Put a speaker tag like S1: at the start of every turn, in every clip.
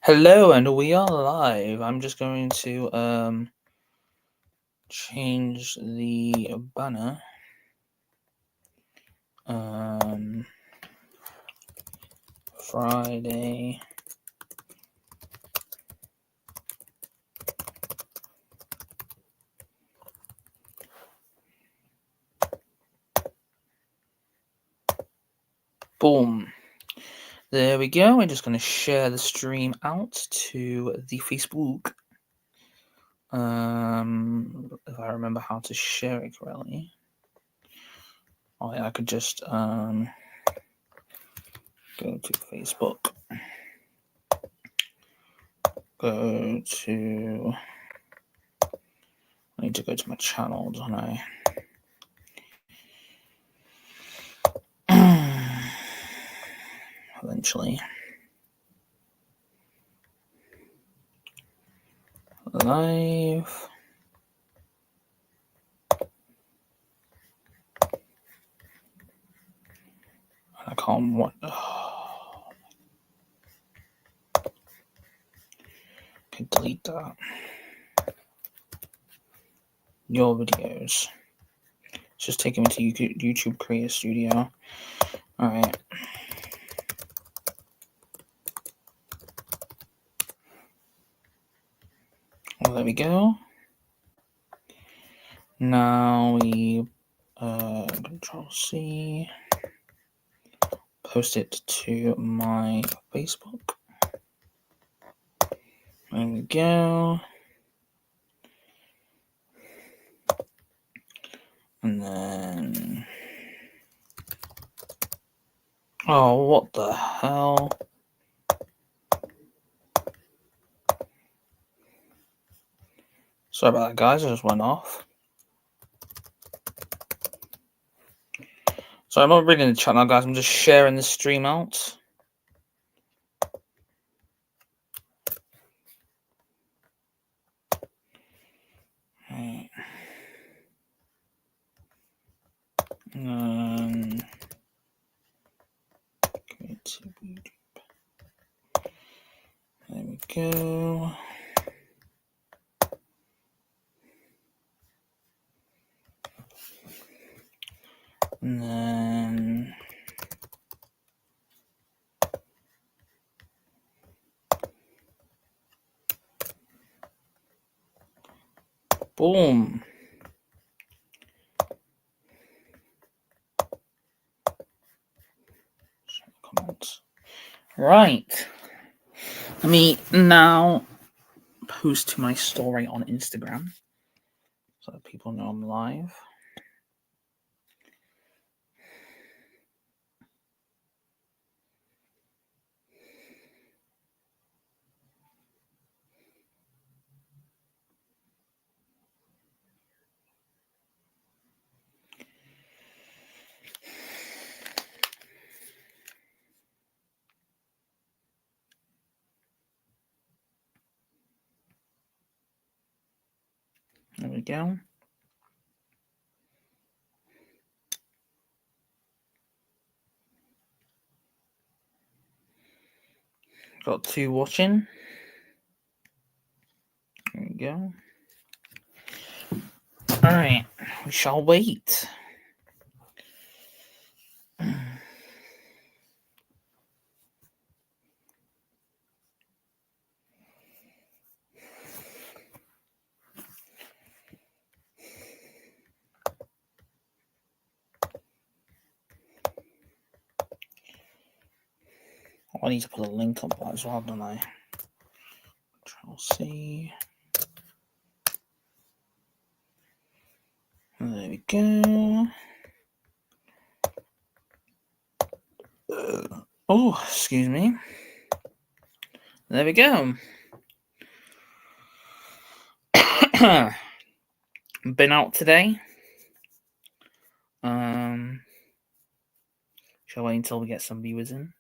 S1: Hello, and we are live. I'm just going to change the banner. Friday. Boom. There we go. We're just going to share the stream out to the Facebook. If I remember how to share it correctly. Oh yeah, I could just go to Facebook. I need to go to my channel, don't I? Eventually. Live. I can't want. Okay, delete that. Your videos. It's just taking me to YouTube Creator Studio. Alright. Well, there we go. Now we Control C. Post it to my Facebook. There we go. And then... Oh, what the hell? Sorry about that, guys. I just went off. So I'm not reading the chat now, guys. I'm just sharing the stream out. Right. There we go. And then boom. Comments. Right. Let me now post to my story on Instagram so that people know I'm live. There we go. Got 2 watching. There we go. Alright, we shall wait. I need to put a link up as well, don't I? Control C. There we go. Oh, excuse me. There we go. Been out today. Shall I wait until we get some viewers in?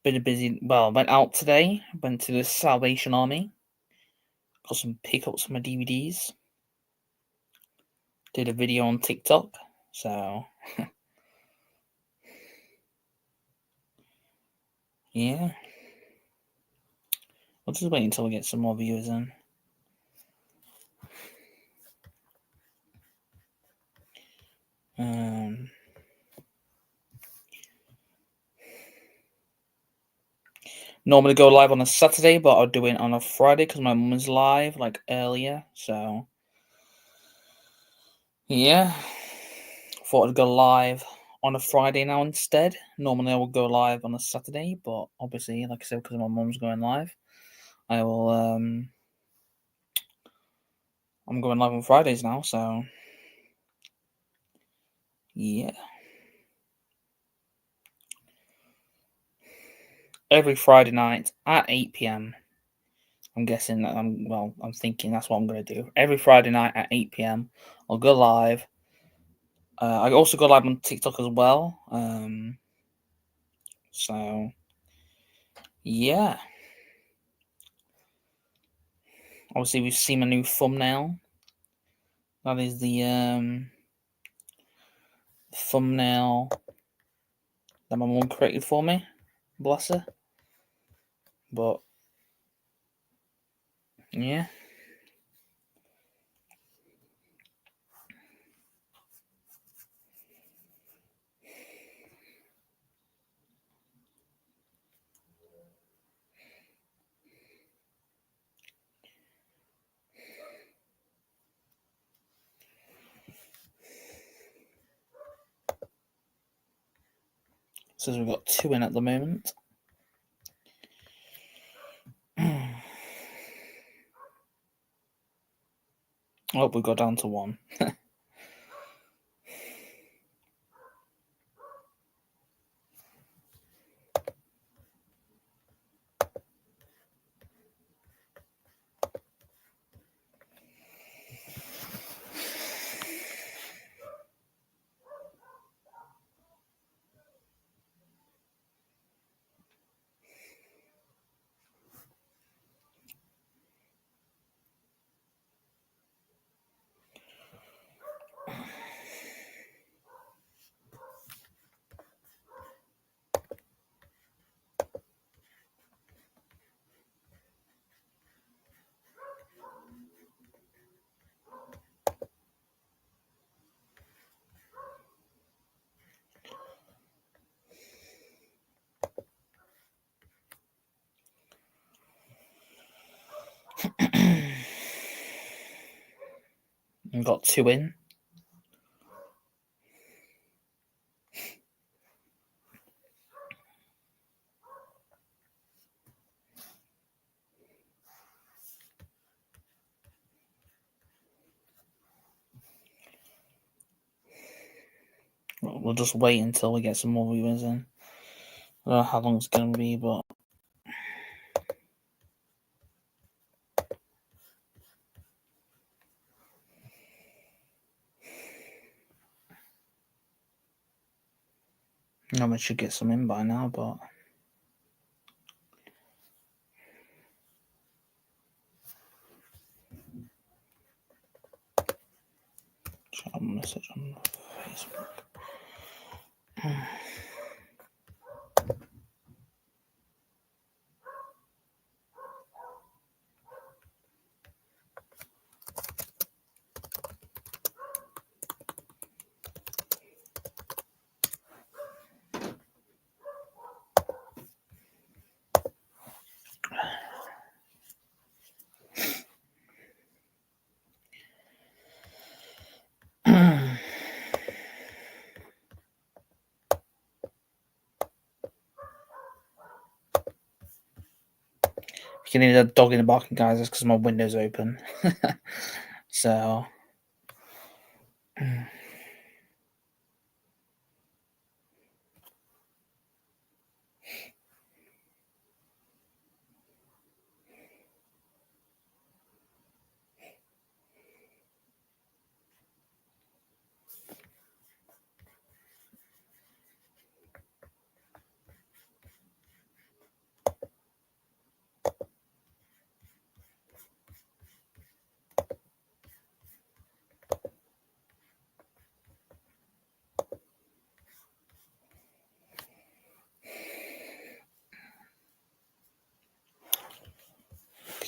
S1: been a busy. Well, went out today. Went to the Salvation Army. Got some pickups for my DVDs. Did a video on TikTok. So yeah. I'll just wait until we get some more viewers in. Normally go live on a Saturday, but I'll do it on a Friday because my mum is live like earlier. So yeah, thought I'd go live on a Friday now instead. Normally I would go live on a Saturday, but obviously, like I said, because my mum's going live, I will. I'm going live on Fridays now, so yeah. Every Friday night at 8 p.m. I'm guessing that I'm thinking that's what I'm going to do. Every Friday night at 8 p.m. I'll go live. I also go live on TikTok as well. So yeah. Obviously, we've seen my new thumbnail. That is the thumbnail that my mum created for me. Bless her. But yeah. Says we've got 2 in at the moment. Oh, we got down to 1. We've got 2 in. We'll just wait until we get some more viewers in. I don't know how long it's going to be, but I know we should get some in by now, but chat message on Facebook. If you can hear a dog in the barking, guys, that's because my window's open. So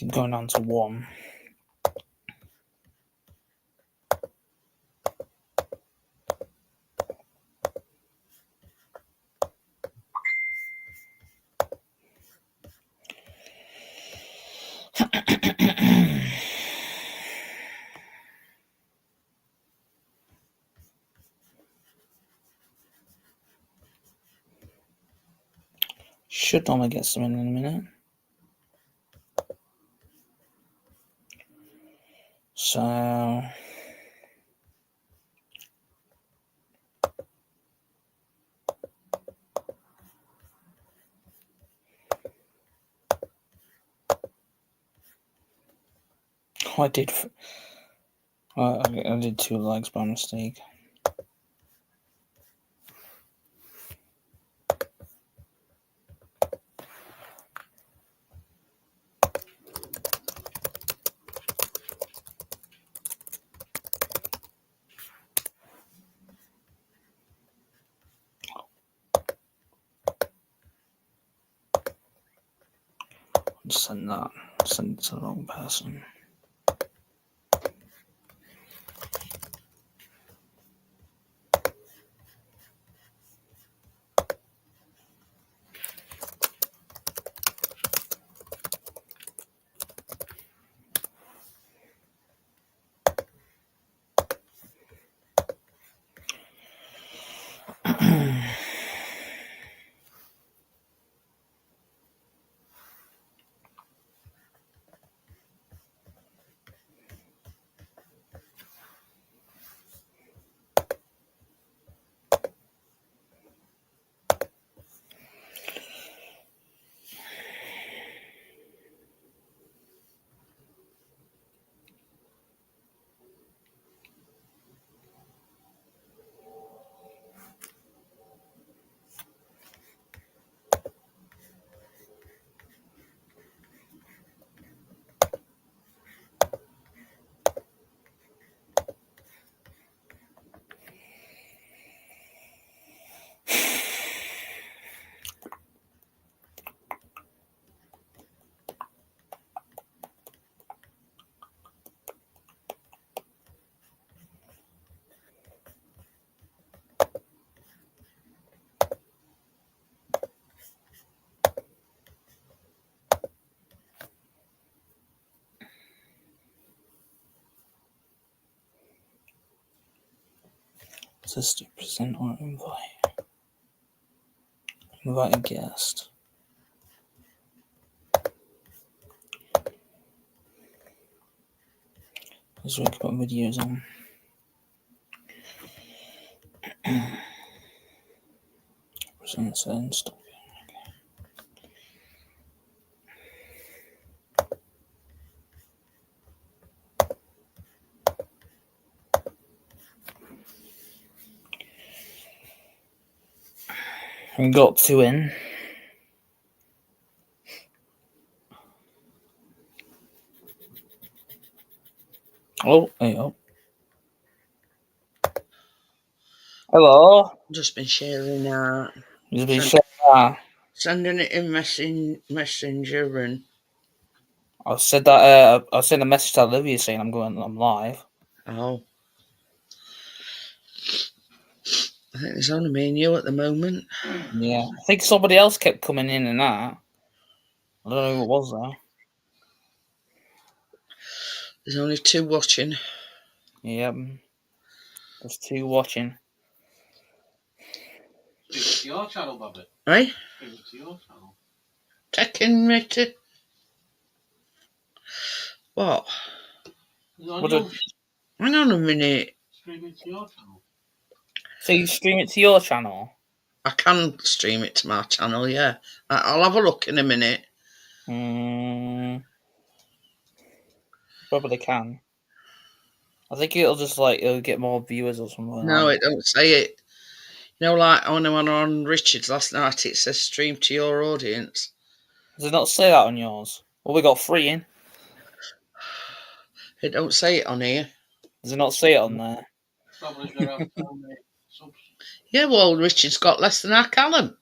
S1: Keep going down to 1. Should normally get some in a minute. So I did 2 legs by mistake. Send it to the wrong person. Is this 2% or invite? Invite a guest. Let's we can put videos on. Present send stop. We got 2 in. Oh, hey, oh. Hello.
S2: Just been sharing that.
S1: You've been sharing that.
S2: Sending it in Messenger, and
S1: I said that. I sent a message to Olivia saying I'm live.
S2: oh, I think there's only me and you at the moment.
S1: Yeah, I think somebody else kept coming in and out. I don't know who it was though.
S2: There's only 2 watching.
S1: Yep. There's 2 watching.
S3: It's your channel, Bobby.
S2: Right?
S3: It's your channel.
S2: Taking me to what? Hang on a minute.
S3: Stream it to your channel.
S1: So you stream it to your channel?
S2: I can stream it to my channel, yeah. I'll have a look in a minute.
S1: Probably can. I think it'll get more viewers or something.
S2: No, it don't say it. You know, like when I went on Richard's last night, it says stream to your audience.
S1: Does it not say that on yours? Well, we got 3 in.
S2: It don't say it on here.
S1: Does it not say it on there?
S3: Probably gonna have so many subs.
S2: Yeah, well, Richard's got less than our Callum.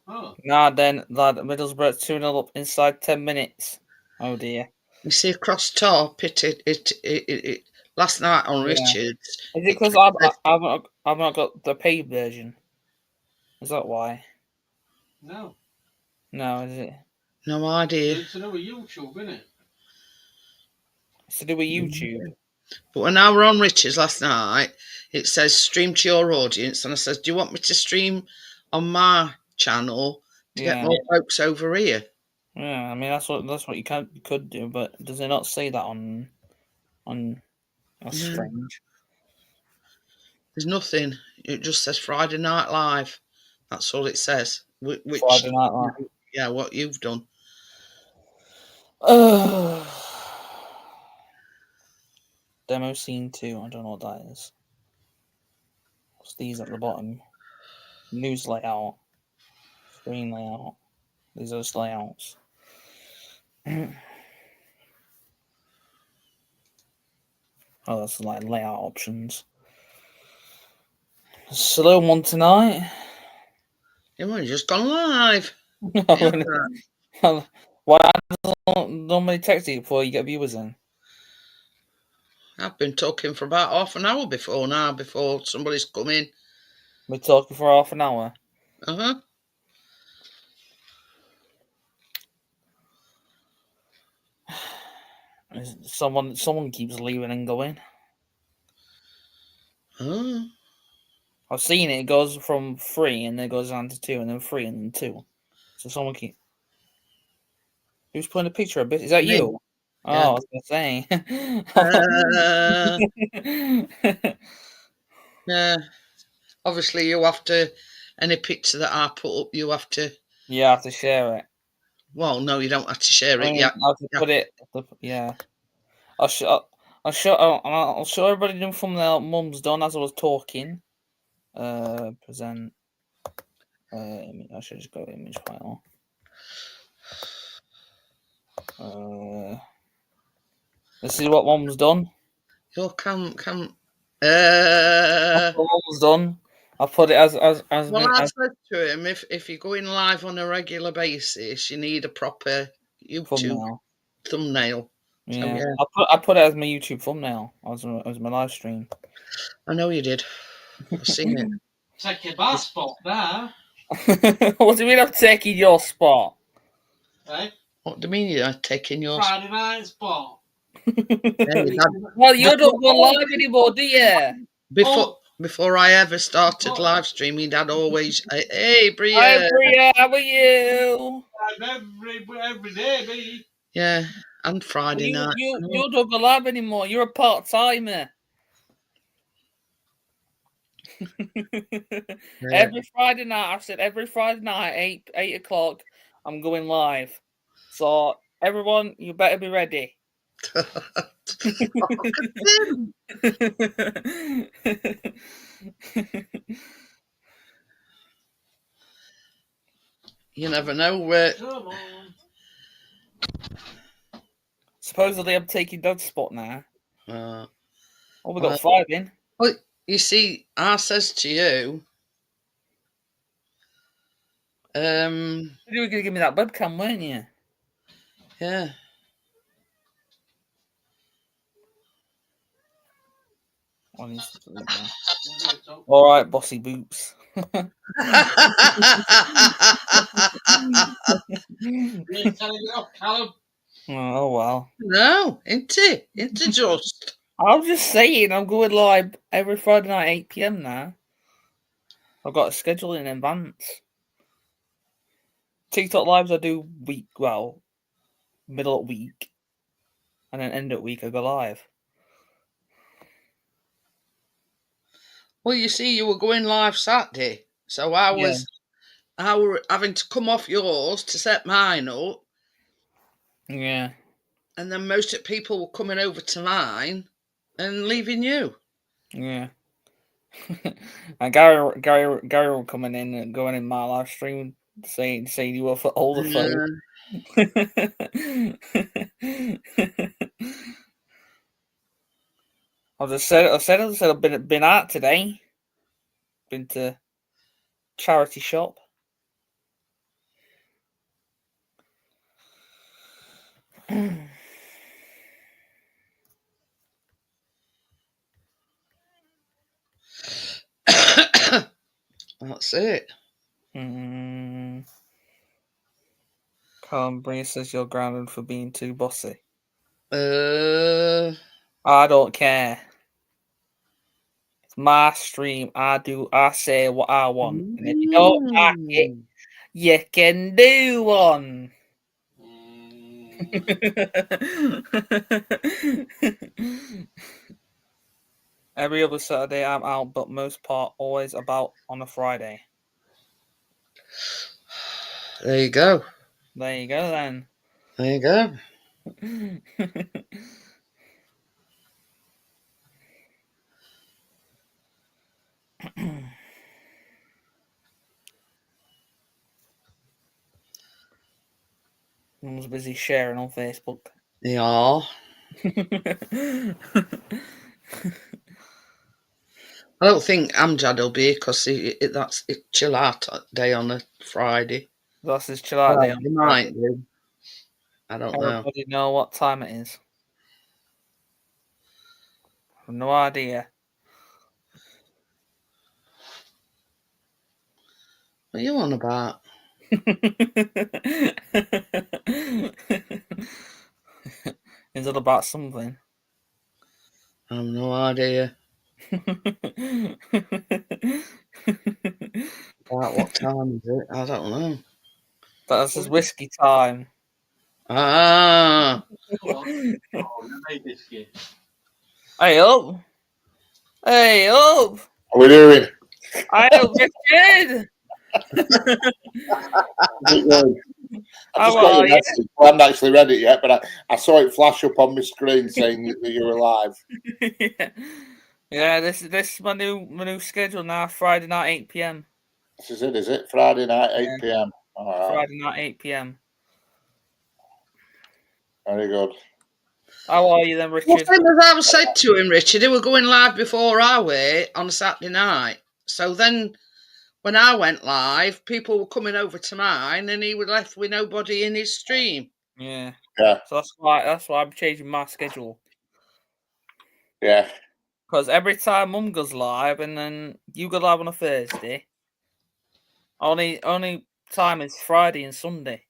S3: Oh.
S1: Nah, then lad, Middlesbrough 2-0 up inside 10 minutes. Oh dear.
S2: You see across top, it last night on
S1: Yeah.
S2: Richards.
S1: Is it
S2: It
S1: because
S2: says-
S1: I've not got the paid version? Is that why?
S3: No.
S1: No, is it?
S2: no idea.
S3: It's to do with YouTube, isn't it?
S1: It's to do with YouTube.
S2: But when I were on Richards last night, it says stream to your audience, and I says, "Do you want me to stream on my channel to get
S1: Yeah.
S2: more folks over here?"
S1: Yeah. I mean, that's what you could do, but does it not say that on? That's
S2: No.
S1: strange.
S2: There's nothing. It just says Friday Night Live. That's all it says. Which,
S1: Friday Night Live.
S2: yeah, what you've done.
S1: Demo scene 2. I don't know what that is. What's these at the bottom? News layout. Screen layout. These are just layouts. Oh, that's like layout options. Slow one tonight.
S2: You've only just gone live.
S1: Why don't normally text you before you get viewers in?
S2: I've been talking for about half an hour before somebody's come in.
S1: We're talking for half an hour.
S2: Uh-huh.
S1: Someone keeps leaving and going.
S2: Oh.
S1: I've seen it. It goes from 3 and then it goes down to 2 and then 3 and then 2. So someone keep. Who's putting a picture of it? Is that
S2: Me.
S1: you? Oh,
S2: Yeah.
S1: I was gonna say.
S2: Yeah. Obviously, you have to. Any picture that I put up, you have to.
S1: Yeah, I have to share it.
S2: Well, no, you don't have to share
S1: I
S2: it.
S1: mean,
S2: Yeah.
S1: I have to put it. Yeah, I'll show. I'll show everybody the thumbnail. Mum's done as I was talking. Present. I should just go image file. This is what Mum's done.
S2: Your cam.
S1: That's what Mum's done. I put it as
S2: Well, I said to him, if you're going live on a regular basis, you need a proper YouTube thumbnail.
S1: Yeah,
S2: yeah.
S1: I put it as my YouTube thumbnail. As my live stream.
S2: I know you did. I've seen it.
S3: Take your bar spot there.
S1: What do you mean I'm taking your spot?
S3: Right?
S2: What do you mean you're taking your
S3: Friday night spot.
S1: Well, you don't go live anymore, do you?
S2: Before I ever started live streaming, Dad always, hey, Bria.
S1: Hi, Bria, how are you?
S3: Every day, me.
S2: Yeah, and Friday night.
S1: You don't go live anymore. You're a part timer. Every Friday night, I've said every Friday night, 8 o'clock, I'm going live. So everyone, you better be ready.
S2: You never know where.
S3: Come on.
S2: Supposedly,
S1: I'm taking Doug's spot now.
S2: Oh,
S1: we got 5 in.
S2: Well, you see, I says to you,
S1: You were going to give me that webcam, weren't you?
S2: Yeah.
S1: All right, bossy boots. Oh well.
S2: No, ain't it? Ain't it just?
S1: I'm just saying, I'm going live every Friday night, 8 p.m. now. I've got to schedule it in advance. TikTok lives I do middle of week, and then end of week I go live.
S2: Well, you see, you were going live Saturday, so I were having to come off yours to set mine up.
S1: Yeah.
S2: And then most of the people were coming over to mine and leaving you.
S1: Yeah. And Gary were coming in and going in my live stream saying you were for older folk. I said I've been out today. Been to charity shop.
S2: That's it.
S1: Colin Bree says you're grounded for being too bossy.
S2: Uh,
S1: I don't care. It's my stream. I say what I want. And if you don't like it, you can do one. Every other Saturday I'm out, but most part always about on a Friday.
S2: There you go.
S1: There you go then.
S2: There you go.
S1: Mum's busy sharing on Facebook.
S2: Yeah. I don't think Amjad will be because that's chill out day on a Friday.
S1: That's his chill out day on
S2: He
S1: Friday.
S2: might do. I don't know.
S1: Everybody know what time it is? I have no idea.
S2: What are you on about?
S1: Is it about something?
S2: I have no idea. About what time is it? I don't know.
S1: That's his whiskey time.
S2: Ah.
S3: Oh, made biscuit.
S1: Hey up! Hey up!
S4: How we doing?
S1: Hey up, Richard!
S4: I just
S1: How
S4: got
S1: are
S4: your
S1: you?
S4: message. I haven't actually read it yet, but I saw it flash up on my screen saying that you're alive.
S1: Yeah, this is my new schedule now. Friday night, 8 p.m.
S4: This is it, is it? Friday night, 8
S1: Yeah.
S4: p.m. All right.
S1: Friday night, 8 p.m.
S4: Very good.
S1: How are you then,
S2: Well,
S1: Richard?
S2: same as I said to him, Richard, he were going live before I were on a Saturday night. So then when I went live, people were coming over to mine and he was left with nobody in his stream.
S1: Yeah.
S4: Yeah.
S1: So that's why I'm changing my schedule.
S4: Yeah.
S1: Because every time Mum goes live and then you go live on a Thursday, only time is Friday and Sunday.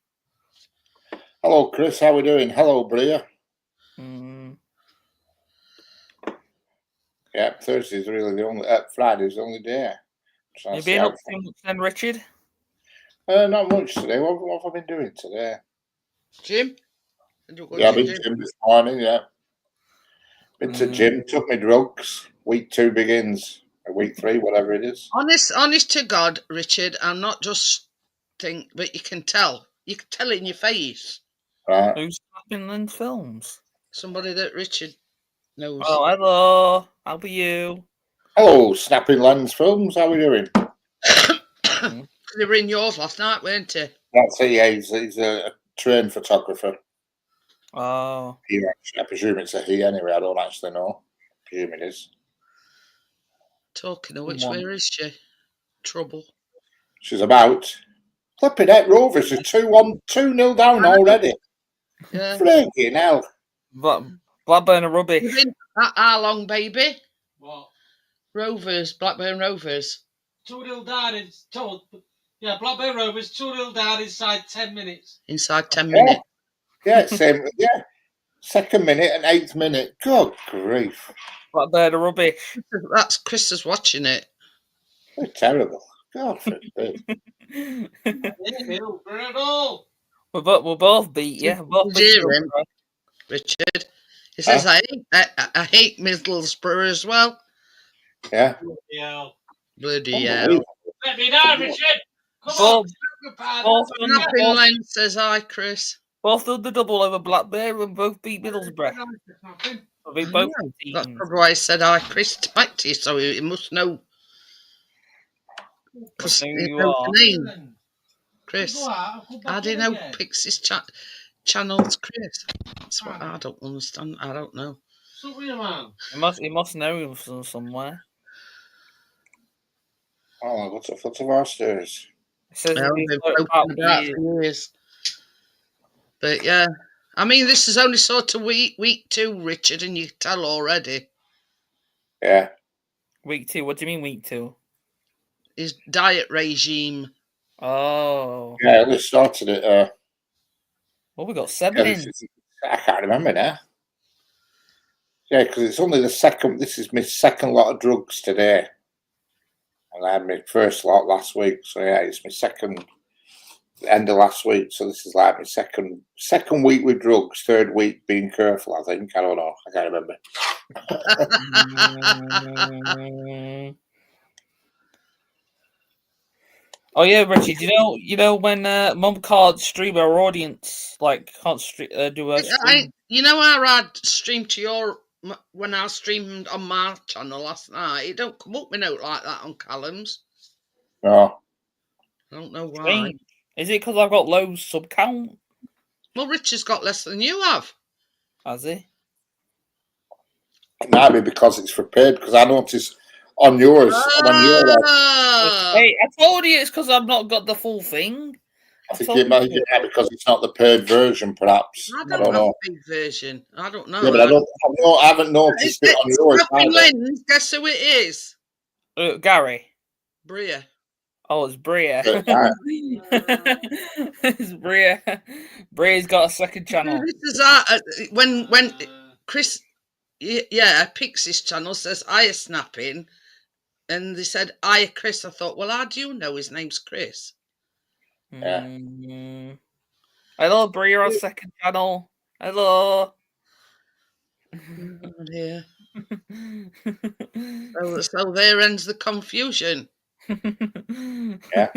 S4: Hello, Chris. How we doing? Hello, Bria. Yeah, Thursday's really the only. Friday's the only day.
S1: You been up to much then, Richard?
S4: Not much today. What have I been doing today?
S2: Jim?
S4: Yeah, I've been to gym this morning. Yeah, been to gym. Took my drugs. Week 2 begins. Or week 3, whatever it is.
S2: Honest to God, Richard, I'm not just think, but you can tell. You can tell it in your face.
S4: Right.
S1: Who's snapping in films?
S2: Somebody that Richard knows.
S1: Oh, hello. How are you?
S4: Hello, Snapping Lens Films. How we doing?
S2: They were in yours last night, weren't they?
S4: That's it. Yeah, he's a trained photographer.
S1: Oh.
S4: I presume it's a he anyway. I don't actually know. I presume it is.
S2: Talking of which, where is she? Trouble.
S4: She's about. Flipping heck, Rovers are 2-0 down already.
S2: Yeah.
S4: Freaking hell.
S1: Blackburn are rubbish.
S2: How long, baby?
S3: What?
S2: Rovers, Blackburn Rovers.
S3: 2-0 down. It's told. Yeah, Blackburn Rovers 2-0 down inside 10 minutes.
S2: Inside 10 minutes.
S4: Yeah, same. Yeah. 2nd minute and 8th minute. Good grief.
S1: Blackburn are rubbish.
S2: That's Chris is watching it.
S4: They're terrible. God forbid.
S3: At all.
S1: We'll both beat you. Both
S2: Did you
S1: beat
S2: hear him, Richard? He says, I hate Middlesbrough as well.
S4: Yeah.
S3: Yeah.
S2: Bloody hell.
S4: Unbelievable.
S3: Let me know, Richard. Come on.
S2: Snapping Lens says hi, Chris.
S1: Both done the double over Blackburn and both beat Middlesbrough. I think both
S2: That's probably why I said hi, Chris, back to you, so he must know. Because he knows the name. Chris. How do you know Pixie's channel's Chris? That's what I don't understand. I don't know.
S1: He must know him from somewhere.
S4: Oh, what's a foot of our stairs?
S1: It says
S2: I've been poking about for years. But yeah, I mean, this is only sort of week 2, Richard, and you can tell already.
S4: Yeah.
S1: Week 2. What do you mean week 2?
S2: His diet regime.
S1: Oh.
S4: Yeah, I only started it.
S1: Well, we got 7 in.
S4: I can't remember now. Yeah, because it's only the second. This is my second lot of drugs today, and I had my first lot last week. So yeah, it's my second end of last week. So this is like my second week with drugs. Third week being careful. I think. I don't know. I can't remember.
S1: Mm. Oh yeah, Richie. You know when Mum can't stream our audience, like can't do a stream.
S2: You know how I streamed to your when I streamed on my channel last night? It don't come up with note like that on Callum's.
S4: No.
S2: I don't know why.
S1: Strange. Is it because I've got low sub count?
S2: Well, Richard's got less than you have.
S1: Has he?
S4: It might be because it's for paid. Because I noticed on yours, when you're,
S1: Hey, I told you it's because I've not got the full thing.
S4: I think it might be because it's not the paid version, perhaps.
S2: I don't know. Paid version. I don't know.
S4: Yeah, but I haven't noticed it on yours.
S2: Lens, guess who it is?
S1: Gary.
S2: Bria.
S1: Oh, it's Bria. It's Bria. Bria's got a second channel.
S2: This is when Chris, Pixie's channel says I snapping, and they said I Chris. I thought, well, how do you know his name's Chris?
S4: Yeah.
S1: Hello, Bria on second channel. Hello.
S2: Oh, dear. So there ends the confusion.
S4: Yeah.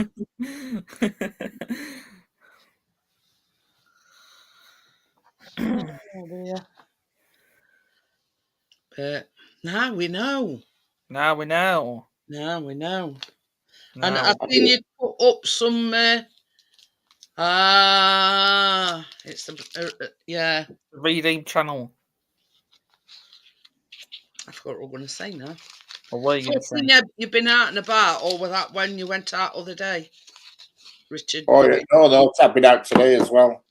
S2: Oh, dear. But now we know.
S1: Now we know.
S2: Now we know.
S1: Now
S2: And I've seen you put up some. It's the
S1: Redeem channel.
S2: I forgot what I was going to say now.
S1: Or what are you going to say?
S2: You've been out and about, or was that when you went out the other day, Richard?
S4: Oh yeah, no, I've been out today as well.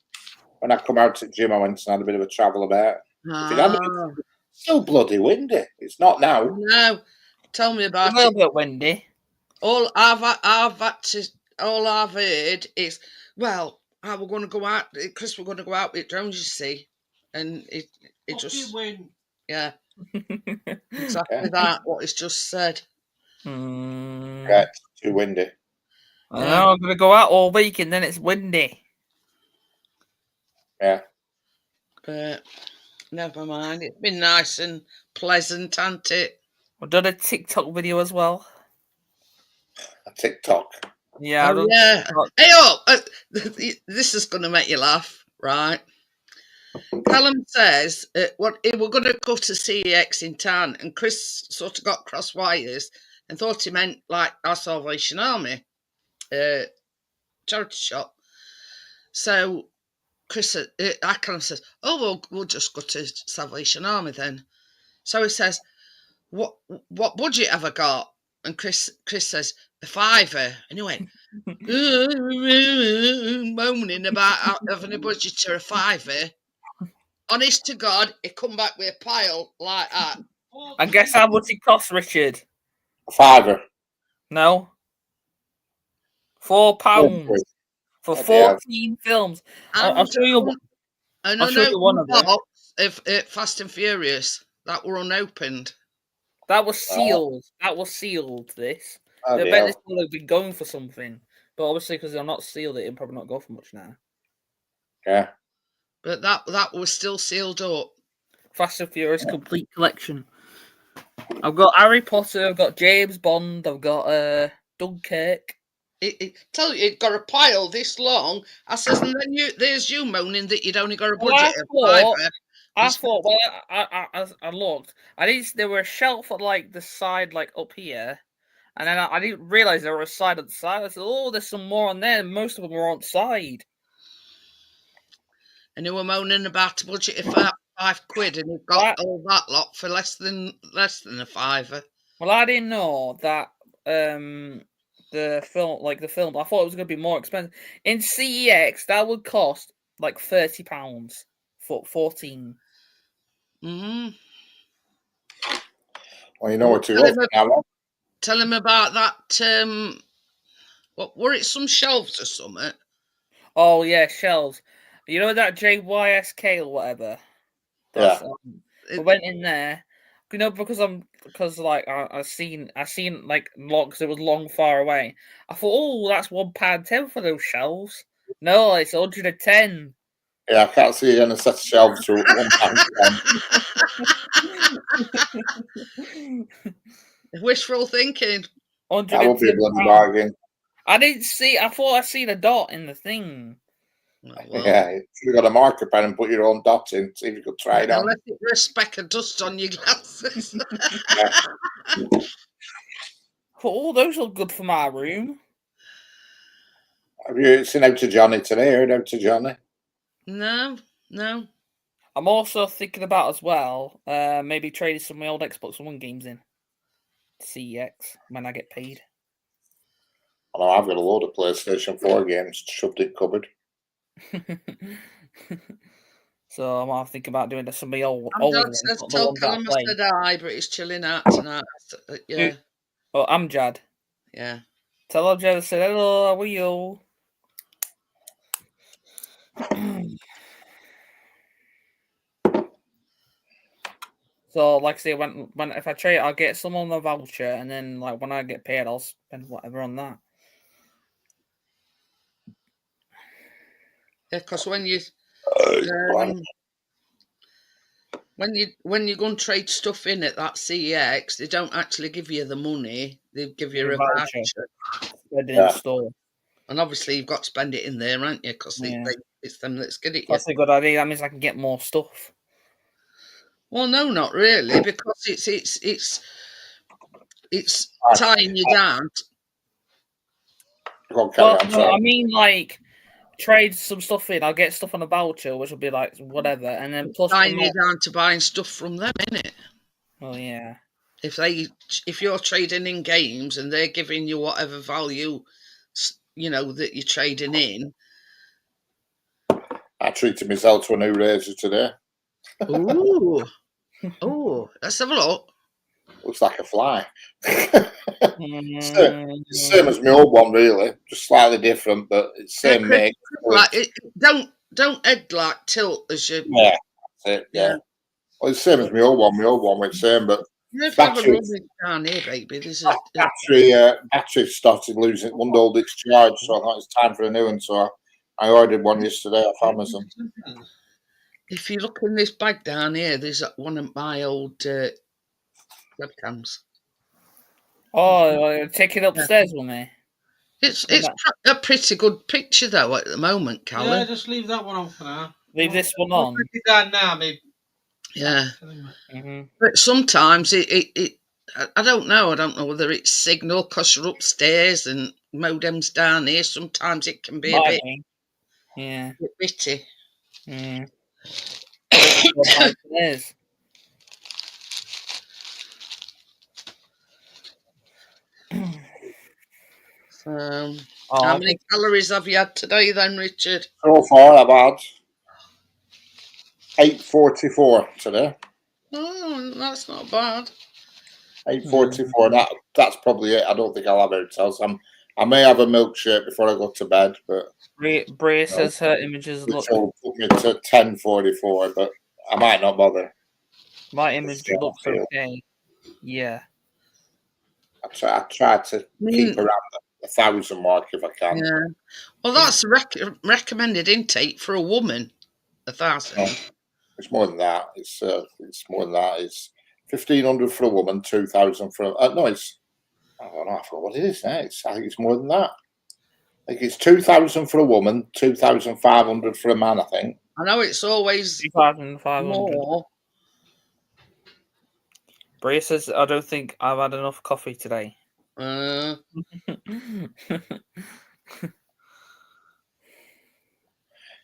S4: When I come out to the gym, I went and had a bit of a travel about. It's still bloody windy. It's not now.
S2: No, tell me about
S1: it. A little bit windy.
S2: All I've heard is, well, we're going to go out. Chris, we're going to go out with drones, you see, and it just
S3: win.
S2: Yeah. Exactly that. What he's just said.
S4: Yeah, it's too windy.
S1: I know, I'm going to go out all week and then it's windy.
S4: Yeah.
S2: But never mind. It's been nice and pleasant, hasn't it?
S1: I've done a TikTok video as well.
S4: A TikTok?
S1: Yeah.
S2: Yeah. Hey, this is going to make you laugh, right? Callum says we're going to go to CEX in town, and Chris sort of got cross wires and thought he meant like our Salvation Army charity shop. So Chris, Callum says, "Oh, well, we'll just go to Salvation Army then." So he says, "What budget have I got?" And Chris says, £5, and he went moaning about having a budget or a £5. Honest to God, it come back with a pile like that.
S1: And guess how much it cost, Richard?
S4: £5.
S1: No. £4 for 14 films. I'll show you. I'll show you one of them.
S2: If Fast and Furious that were unopened.
S1: That was sealed. That was sealed. This. I bet this will have been going for something, but obviously because they're not sealed, it'll probably not go for much now.
S4: Yeah.
S2: But that was still sealed up.
S1: Fast and Furious complete collection. I've got Harry Potter. I've got James Bond. I've got Dunkirk.
S2: Tell you, it got a pile this long. I says, and then there's you moaning that you'd only got a budget of £5.
S1: I thought, well, I looked. There were a shelf at like the side, like up here, and then I didn't realize there were a side on the side. I said, oh, there's some more on there. Most of them were on side.
S2: And you were moaning about a budget of £5, and you've got all that lot for less than a £5.
S1: Well, I didn't know that the film, I thought it was going to be more expensive. In CEX, that would cost like £30. 14.
S2: Mm-hmm.
S4: Well, you know what to
S2: Tell
S4: go
S2: him,
S4: for now.
S2: tell him about that. What were it? Some shelves or something?
S1: Oh yeah, shelves. You know that JYSK or whatever. That's,
S4: Yeah.
S1: we went in there. You know, because like I seen like locks. It was long far away. I thought, oh, that's £1.10 for those shelves. No, it's 110.
S4: Yeah, I can't see any such shelves for £1.10.
S2: Wishful thinking.
S4: That would be a bloody
S1: £110.
S4: bargain.
S1: I didn't see. I thought I seen a dot in the thing.
S2: Oh, well,
S4: Yeah, if you got a marker pen and put your own dot in, see if you could try it on.
S2: unless it were a speck of dust on your glasses.
S4: Yeah.
S1: I thought, oh, those look good for my room.
S4: Have you seen Out to Johnny today? Heard Out to Johnny?
S2: No.
S1: I'm also thinking about as well, maybe trading some of my old Xbox One games in CEX when I get paid.
S4: I know I've got a load of PlayStation 4 games shoved in cupboard.
S1: So I'm thinking about doing some of the old
S2: I'm
S1: ones,
S2: Dad
S1: not
S2: says,
S1: the
S2: tell
S1: ones that I
S2: Callum I
S1: play.
S2: said hi, but he's chilling out tonight. Yeah,
S1: Oh, I'm Jad.
S2: yeah.
S1: Tell her Jad I said hello, how are you? So, like I say, when if I trade, I'll get some on the voucher, and then like when I get paid, I'll spend whatever on that.
S2: Yeah, because when
S4: Blimey.
S2: you go and trade stuff in at that CEX, they don't actually give you the money. They give you
S1: A
S2: a
S1: voucher.
S2: voucher.
S1: Spend it in
S4: Yeah.
S1: store.
S2: And obviously you've got to spend it in there, haven't you? Because
S1: Yeah.
S2: it's them that's good at you.
S1: That's a good idea. That means I can get more stuff.
S2: Well, no, not really, because it's tying you down.
S4: Go on, carry
S1: Well,
S4: on,
S1: no,
S4: sorry.
S1: I mean like trade some stuff in. I'll get stuff on a voucher, which will be like whatever, and then plus
S2: Tying
S1: from
S2: you
S1: that.
S2: down to buying stuff from them, innit?
S1: Oh yeah.
S2: If you're trading in games and they're giving you whatever value, that you're trading in.
S4: I treated myself to a new razor today.
S2: Ooh, let's have a look.
S4: Looks like a fly. It's
S1: Mm,
S4: the same as my old one, really, just slightly different, but it's
S2: Yeah,
S4: same
S2: Chris,
S4: make.
S2: like don't head like tilt as you.
S4: Yeah, that's it. Yeah. Well, it's the same as my old one. My old one was the same, but
S2: If you have a
S4: battery,
S2: rubbing down here, baby, there's a
S4: battery started losing, wouldn't hold its charge, so I thought it's time for a new one. So I ordered one yesterday off Amazon.
S2: if you look in this bag down here, there's one of my old webcams.
S1: Oh, take it upstairs with me.
S2: It's a pretty good picture though at the moment, Callum.
S3: Yeah, just leave that one on for now.
S1: Leave this one
S3: I'll
S1: on.
S3: put it down now, maybe.
S2: Yeah,
S1: Mm-hmm.
S2: but sometimes I don't know. I don't know whether it's signal because you're upstairs and modem's down here. Sometimes it can be a bit
S1: Yeah.
S2: bitty.
S1: Mm. It is.
S2: How many calories have you had today, then, Richard?
S4: So far, I've had 844 today.
S2: Oh, that's not bad.
S4: 844. That's probably it. I don't think I'll have anything else. I may have a milkshake before I go to bed, but
S1: Bria says her images
S4: which
S1: look.
S4: will put me to 1044. But I might not bother.
S1: My image looks okay. Yeah.
S4: I try to keep around the 1,000 mark if I can.
S2: Yeah. Well, that's recommended intake for a woman. 1,000.
S4: No, it's more than that. It's more than that. It's 1,500 for a woman, 2,000 for a. No, it's. I don't know. I forgot what it is now. I think it's more than that. I think it's 2,000 for a woman, 2,500 for a man. I think.
S2: I know it's always
S1: 2,500.
S2: more.
S1: Bria says, I don't think I've had enough coffee today.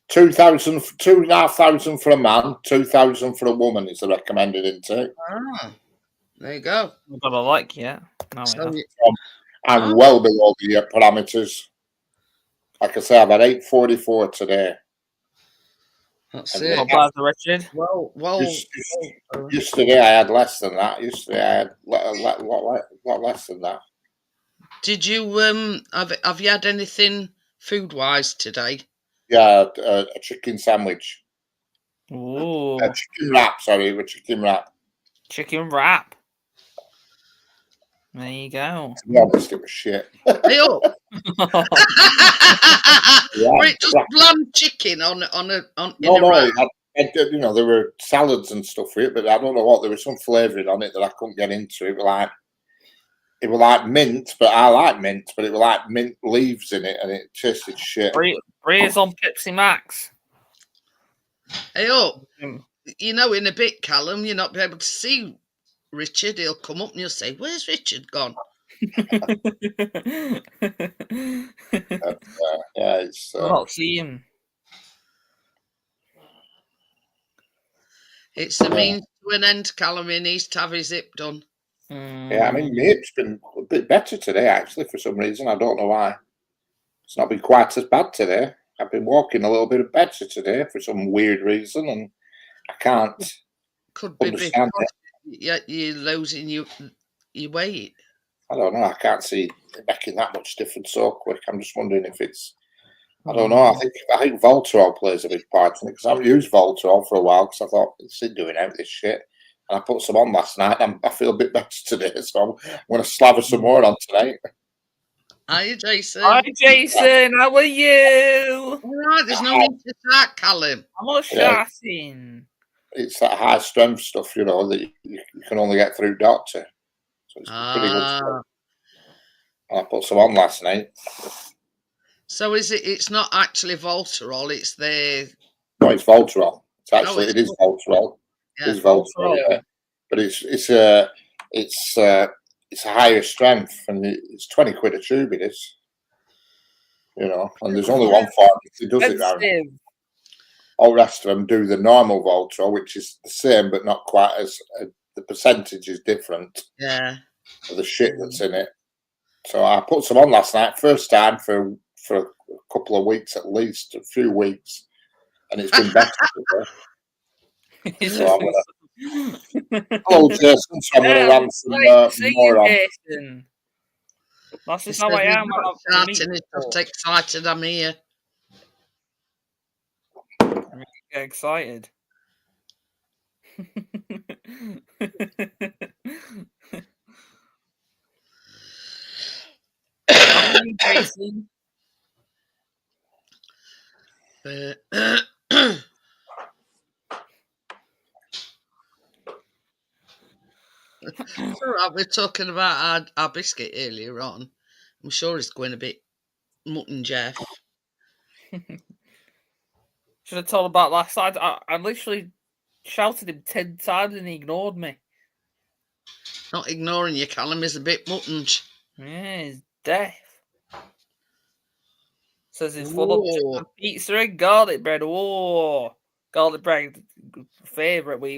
S4: 2,000, 2,500 for a man, 2,000 for a woman is the recommended intake.
S2: There you go.
S1: But I like, yeah. No,
S2: So
S4: I'm well below the parameters. Like I say, I've had 844 today.
S2: That's
S4: And
S2: it.
S1: Not bad, Richard.
S2: Well.
S4: Yesterday I had less than that. Yesterday I had a lot less than that.
S2: Did you have you had anything food wise today?
S4: Yeah, I had, a chicken sandwich.
S1: Ooh,
S4: A chicken wrap, sorry, a chicken wrap.
S1: chicken wrap. There you go.
S4: To be honest, it was shit.
S2: Hey up.
S4: Yeah,
S2: Or it just
S4: crap.
S2: bland chicken on in
S4: No,
S2: a
S4: no,
S2: wrap.
S4: you know, there were salads and stuff with it, but I don't know what, there was some flavouring on it that I couldn't get into. It was like mint, but I like mint, but it was like mint leaves in it, and it tasted shit.
S1: Breeze on Pepsi Max.
S2: Hey up.
S1: Mm.
S2: You know, in a bit, Callum, you'll not be able to see Richard. He'll come up and you'll say, "Where's Richard gone?"
S4: Yeah, it's
S1: I'll not see him.
S2: It's a
S4: Yeah.
S2: means to an end, Callum. He needs to have his hip done.
S4: Yeah, I mean, my hip's been a bit better today, actually, for some reason. I don't know why. It's not been quite as bad today. I've been walking a little bit better today for some weird reason, and I can't
S2: Could be
S4: understand
S2: because you're losing your weight.
S4: I don't know. I can't see it making that much difference so quick. I'm just wondering if it's. I don't know. I think Voltarol plays a big part in it because I haven't used Voltarol for a while because I thought it's doing out this shit. And I put some on last night. And I feel a bit better today, so I'm going to slather some more on tonight.
S2: Hi, Jason.
S1: Hi, Jason. How are you?
S2: All right, there's no need to start, Callum.
S1: I'm not
S4: Yeah.
S1: shouting.
S4: It's that high strength stuff, you know, that you can only get through doctor. So it's pretty good stuff. And I put some on last night.
S2: So is it? It's not actually Voltarol. It's the.
S4: No, it's Voltarol. It is Voltarol.
S2: Yeah.
S4: It is Voltarol, yeah. But it's a higher strength, and it's 20 quid a tube. It is, you know, and there's only one pharmacy that does it now. All the rest of them do the normal Voltarol, which is the same but not quite as the percentage is different.
S2: Yeah.
S4: For the shit that's in it. So I put some on last night, first time for a couple of weeks at least, a few weeks, and it's been better. So I'm gonna. Hello, Jason. So I'm gonna run some more on.
S1: Jason. That's just how I am.
S2: It's just excited. I'm here.
S1: Get excited. Jason.
S2: We're talking about our biscuit earlier on. I'm sure it's going a bit mutton, Jeff.
S1: Should have told about last night. I literally shouted him 10 times and he ignored me.
S2: Not ignoring you, Callum, is a bit mutton.
S1: Yeah, he's deaf. Says it's full of chicken, pizza and garlic bread. Oh, garlic bread, favourite. What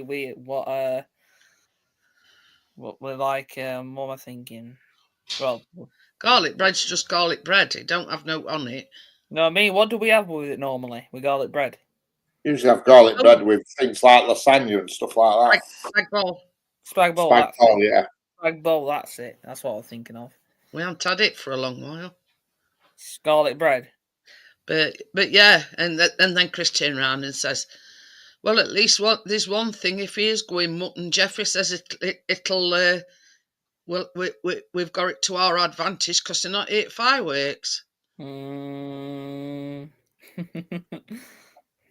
S1: we like. What am I thinking? Well,
S2: garlic bread's just garlic bread. It don't have no on it.
S1: No, I mean, what do we have with it normally? With garlic bread?
S4: Usually have garlic bread with things like lasagna and stuff like that.
S2: Spag bowl.
S1: Spag bowl.
S4: Spag bowl, yeah.
S1: Spag bowl. That's it. That's what I was thinking of.
S2: We haven't had it for a long while.
S1: It's garlic bread.
S2: But yeah, and then Chris turned around and says, "Well, at least there's one thing. If he is going mutton, Jeffrey says it'll well, we've got it to our advantage because they're not eating fireworks."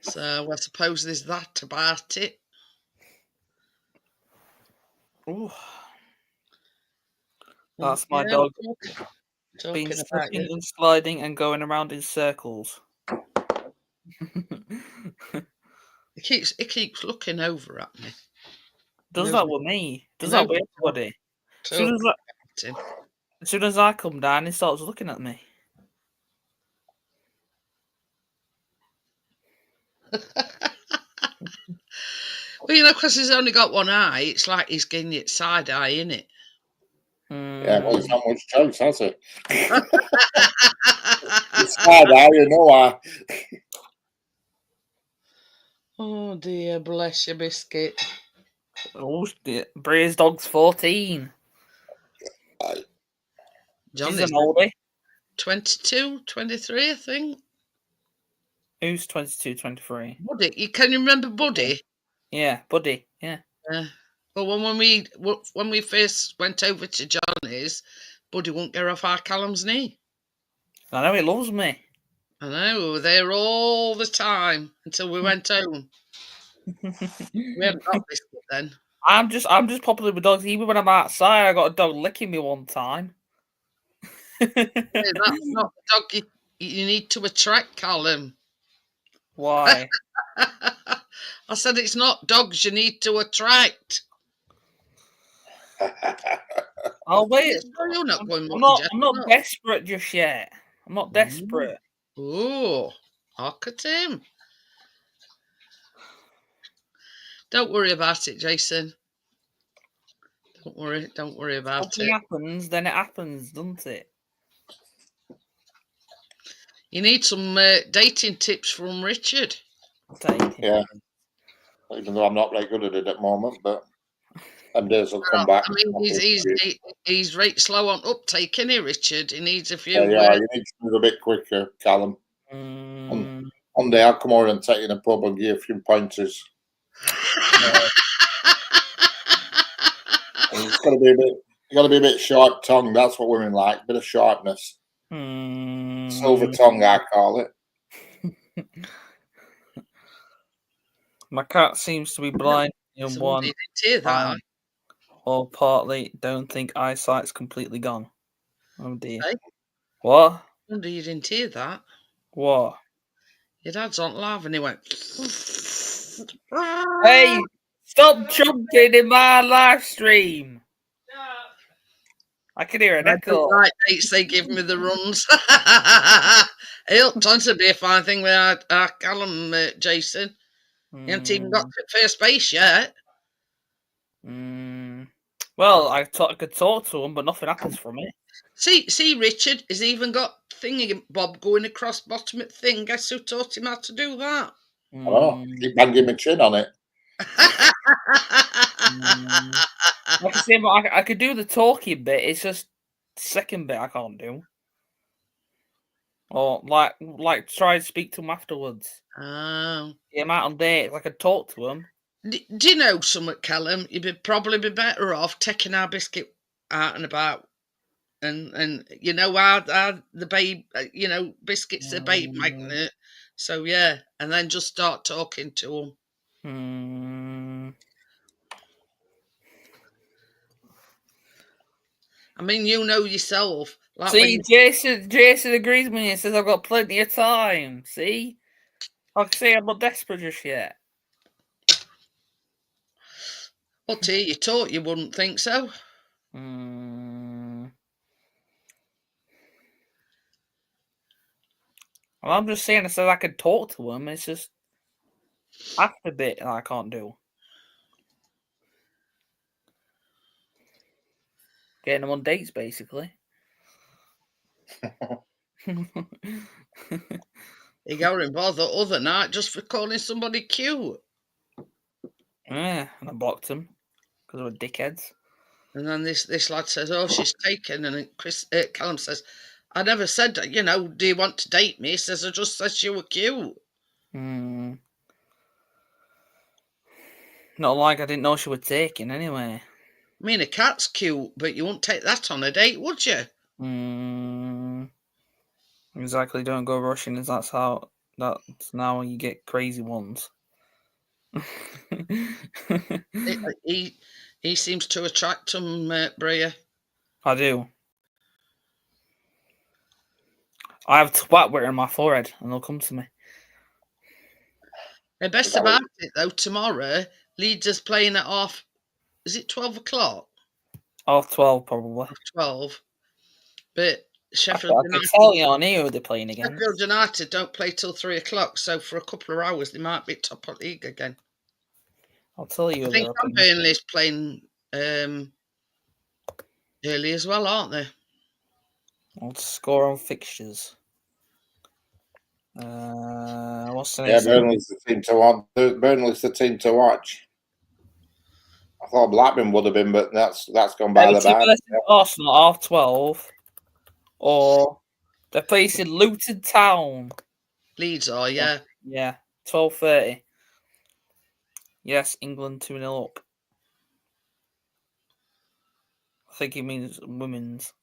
S2: So I suppose there's that about it.
S1: Ooh. That's my dog being slipping and sliding and going around in circles.
S2: It keeps looking over at me.
S1: Does that with me? Does that with everybody? As soon as I come down, he starts looking at me.
S2: Well, you know, because he's only got one eye, it's like he's getting it side eye, innit?
S4: Yeah, well, there's not much choice, has it? It's side eye, you know.
S2: Oh dear, bless your biscuit.
S1: Oh, Brea's dog's 14.
S2: John
S1: She's
S2: is
S1: an oldie.
S2: 22, 23, I think.
S1: Who's 22, 23?
S2: Buddy, can you remember Buddy?
S1: Yeah, Buddy. Yeah.
S2: Well, when we first went over to Johnny's, Buddy wouldn't get off our Callum's knee.
S1: I know he loves me.
S2: I know, we were there all the time until we went home. We hadn't got biscuit then.
S1: I'm just popular with dogs. Even when I'm outside, I got a dog licking me one time.
S2: Hey, that's not the dog you need to attract, Callum.
S1: Why?
S2: I said it's not dogs you need to attract.
S1: Oh wait,
S2: You're not going
S1: I'm
S2: much,
S1: not
S2: Jeff,
S1: desperate just yet. I'm not desperate.
S2: Oh, look at him. Don't worry about it, Jason. Don't worry about
S1: Something
S2: it.
S1: happens, then it happens, doesn't it?
S2: You need some dating tips from Richard.
S4: Yeah. Even though I'm not very good at it at the moment, but them days will come back.
S2: I mean, he's right slow on uptake, isn't he, Richard? He needs a few.
S4: Yeah, you need to move a bit quicker, Callum. One day I'll come over and take you in a pub and give you a few pointers. It's got to be a bit. You got to be a bit sharp tongued. That's what women like. A bit of sharpness. Silver tongue, I call it.
S1: My cat seems to be blind in one eye, or partly don't think eyesight's completely gone. Oh dear.
S2: Hey?
S1: What?
S2: Wonder you didn't hear that.
S1: What?
S2: Your dad's on live and he went.
S1: Hey, stop jumping in my live stream. I can hear an echo.
S2: Right, dates they give me the runs. It'll tend to be a fine thing with our Callum, Jason. He hasn't even got to first base yet.
S1: Well, I could talk to him, but nothing happens from it.
S2: See, Richard has even got thingy Bob going across bottom of the thing. Guess who taught him how to do that?
S4: Oh, keep banging my chin on it.
S1: I could do the talking bit. It's just the second bit I can't do. Or like try to speak to him afterwards.
S2: Oh.
S1: The amount of dates I could talk to him.
S2: Do you know something, Callum? You'd probably be better off taking our biscuit out and about, and you know the babe, biscuits the babe magnet. So yeah, and then just start talking to them. I mean, you know yourself. Like
S1: see, Jason agrees with me and says I've got plenty of time. See, like I say, I'm not desperate just yet.
S2: Well, to hear you talk, you wouldn't think so.
S1: Well, I'm just saying, I said I could talk to him. It's just after bit I can't do. Getting them on dates, basically.
S2: He got involved the other night just for calling somebody cute.
S1: Yeah, and I blocked him because they were dickheads.
S2: And then this lad says, "Oh, she's taken," and Callum says, "I never said, do you want to date me?" He says, "I just said you were cute."
S1: Not like I didn't know she was taken anyway.
S2: I mean, a cat's cute, but you wouldn't take that on a date, would you?
S1: Exactly. Don't go rushing. That's now you get crazy ones.
S2: He seems to attract them, Brea.
S1: I do. I have twat written on my forehead, and they'll come to me.
S2: The best about it, though, tomorrow, Leeds is playing at half. Is it 12 o'clock?
S1: 12, probably.
S2: 12. But Sheffield
S1: I can tell you on here who they're playing against.
S2: Sheffield United don't play till 3 o'clock, so for a couple of hours they might be top of the league again.
S1: I'll tell you.
S2: I think Burnley's playing early as well, aren't they?
S1: I'll score on fixtures. What's the
S4: Yeah,
S1: next?
S4: Burnley's the team to watch. Burnley's the team to watch. I thought Blackburn would have been, but that's gone by the
S1: Everton
S4: bye.
S1: versus Arsenal, 12:30, or they're facing Luton Town.
S2: Leeds are, yeah.
S1: Yeah, 12:30. Yes, England 2-0 up. I think he means women's.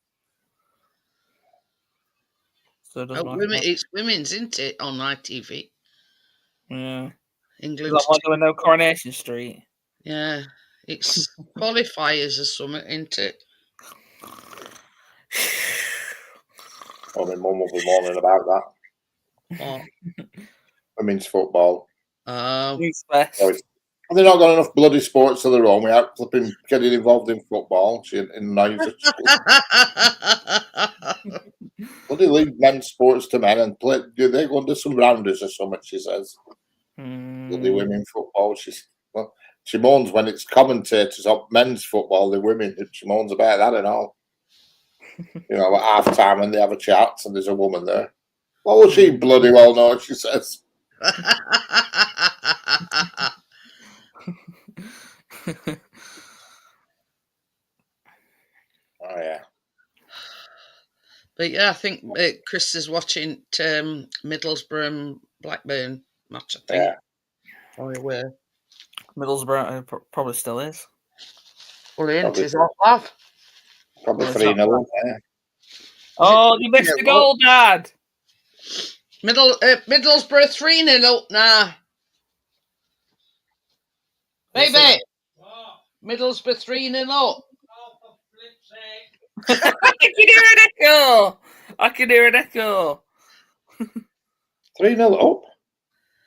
S1: So it doesn't matter.
S2: It's women's, isn't it, on ITV?
S1: Yeah. Is
S2: England.
S1: that why there were no Coronation Street?
S2: Yeah. It's qualifiers or something, isn't it?
S4: Oh, my mum will be moaning about that.
S2: What?
S4: Women's football.
S2: Oh.
S1: Who's best?
S4: They've not got enough bloody sports of their own without flipping getting involved in football. She annoys bloody league men's sports to men and play. Do they go under some rounders or something? She says. Bloody women football. She moans when it's commentators of men's football. The women, she moans about that and all. You know, at half time when they have a chat and there's a woman there. What will she bloody well know? She says. Oh yeah.
S2: But yeah, I think Chris is watching Middlesbrough and Blackburn match, I think.
S4: Yeah.
S2: Oh, he will.
S1: Middlesbrough probably still is.
S2: Well, he ain't.
S4: Probably.
S2: He's not laugh.
S4: Probably
S1: Well,
S4: 3-0. Yeah.
S1: Oh, you missed the goal, Dad.
S2: Middlesbrough 3-0 up now. Baby, Middlesbrough 3-0 up.
S3: Oh, for flip's sake.
S1: I can hear an echo. I can hear an echo.
S4: 3-0 up.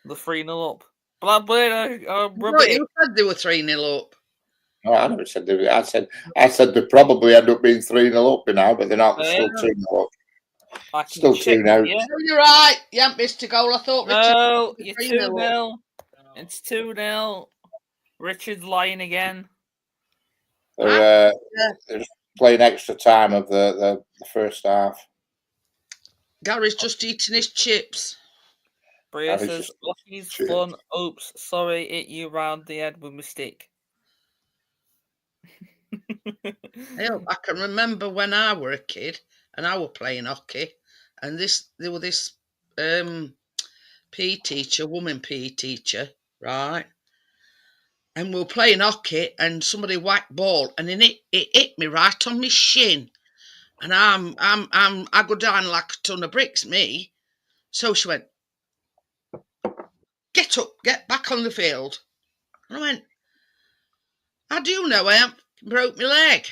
S1: The 3-0 up. Blackburn are
S2: What,
S1: rubbish.
S2: you said they were 3-0 up.
S4: No, I never said they. I said they probably end up being 3-0 up now, but they're not. They're still 2-0 up.
S1: I can
S4: Still
S1: check
S4: 2-0.
S1: you.
S2: No, you're right. You haven't missed a goal. I thought
S1: No,
S2: Richard
S1: you're
S2: 3-0 up.
S1: 2-0. It's 2-0. Richard's lying again.
S4: They're playing extra time of the first half.
S2: Gary's just eating his chips.
S1: Bria
S4: That is
S1: says,
S4: just
S1: Lucky's
S4: shit.
S1: fun. Oops, sorry, hit you round the head with my stick.
S2: Hell, I can remember when I were a kid and I were playing hockey, and there was this PE teacher, woman PE teacher, right? And we were playing hockey, and somebody whacked ball, and then it hit me right on my shin, and I go down like a ton of bricks, me. So she went, "Get up, get back on the field." And I went, "I do know I broke my leg."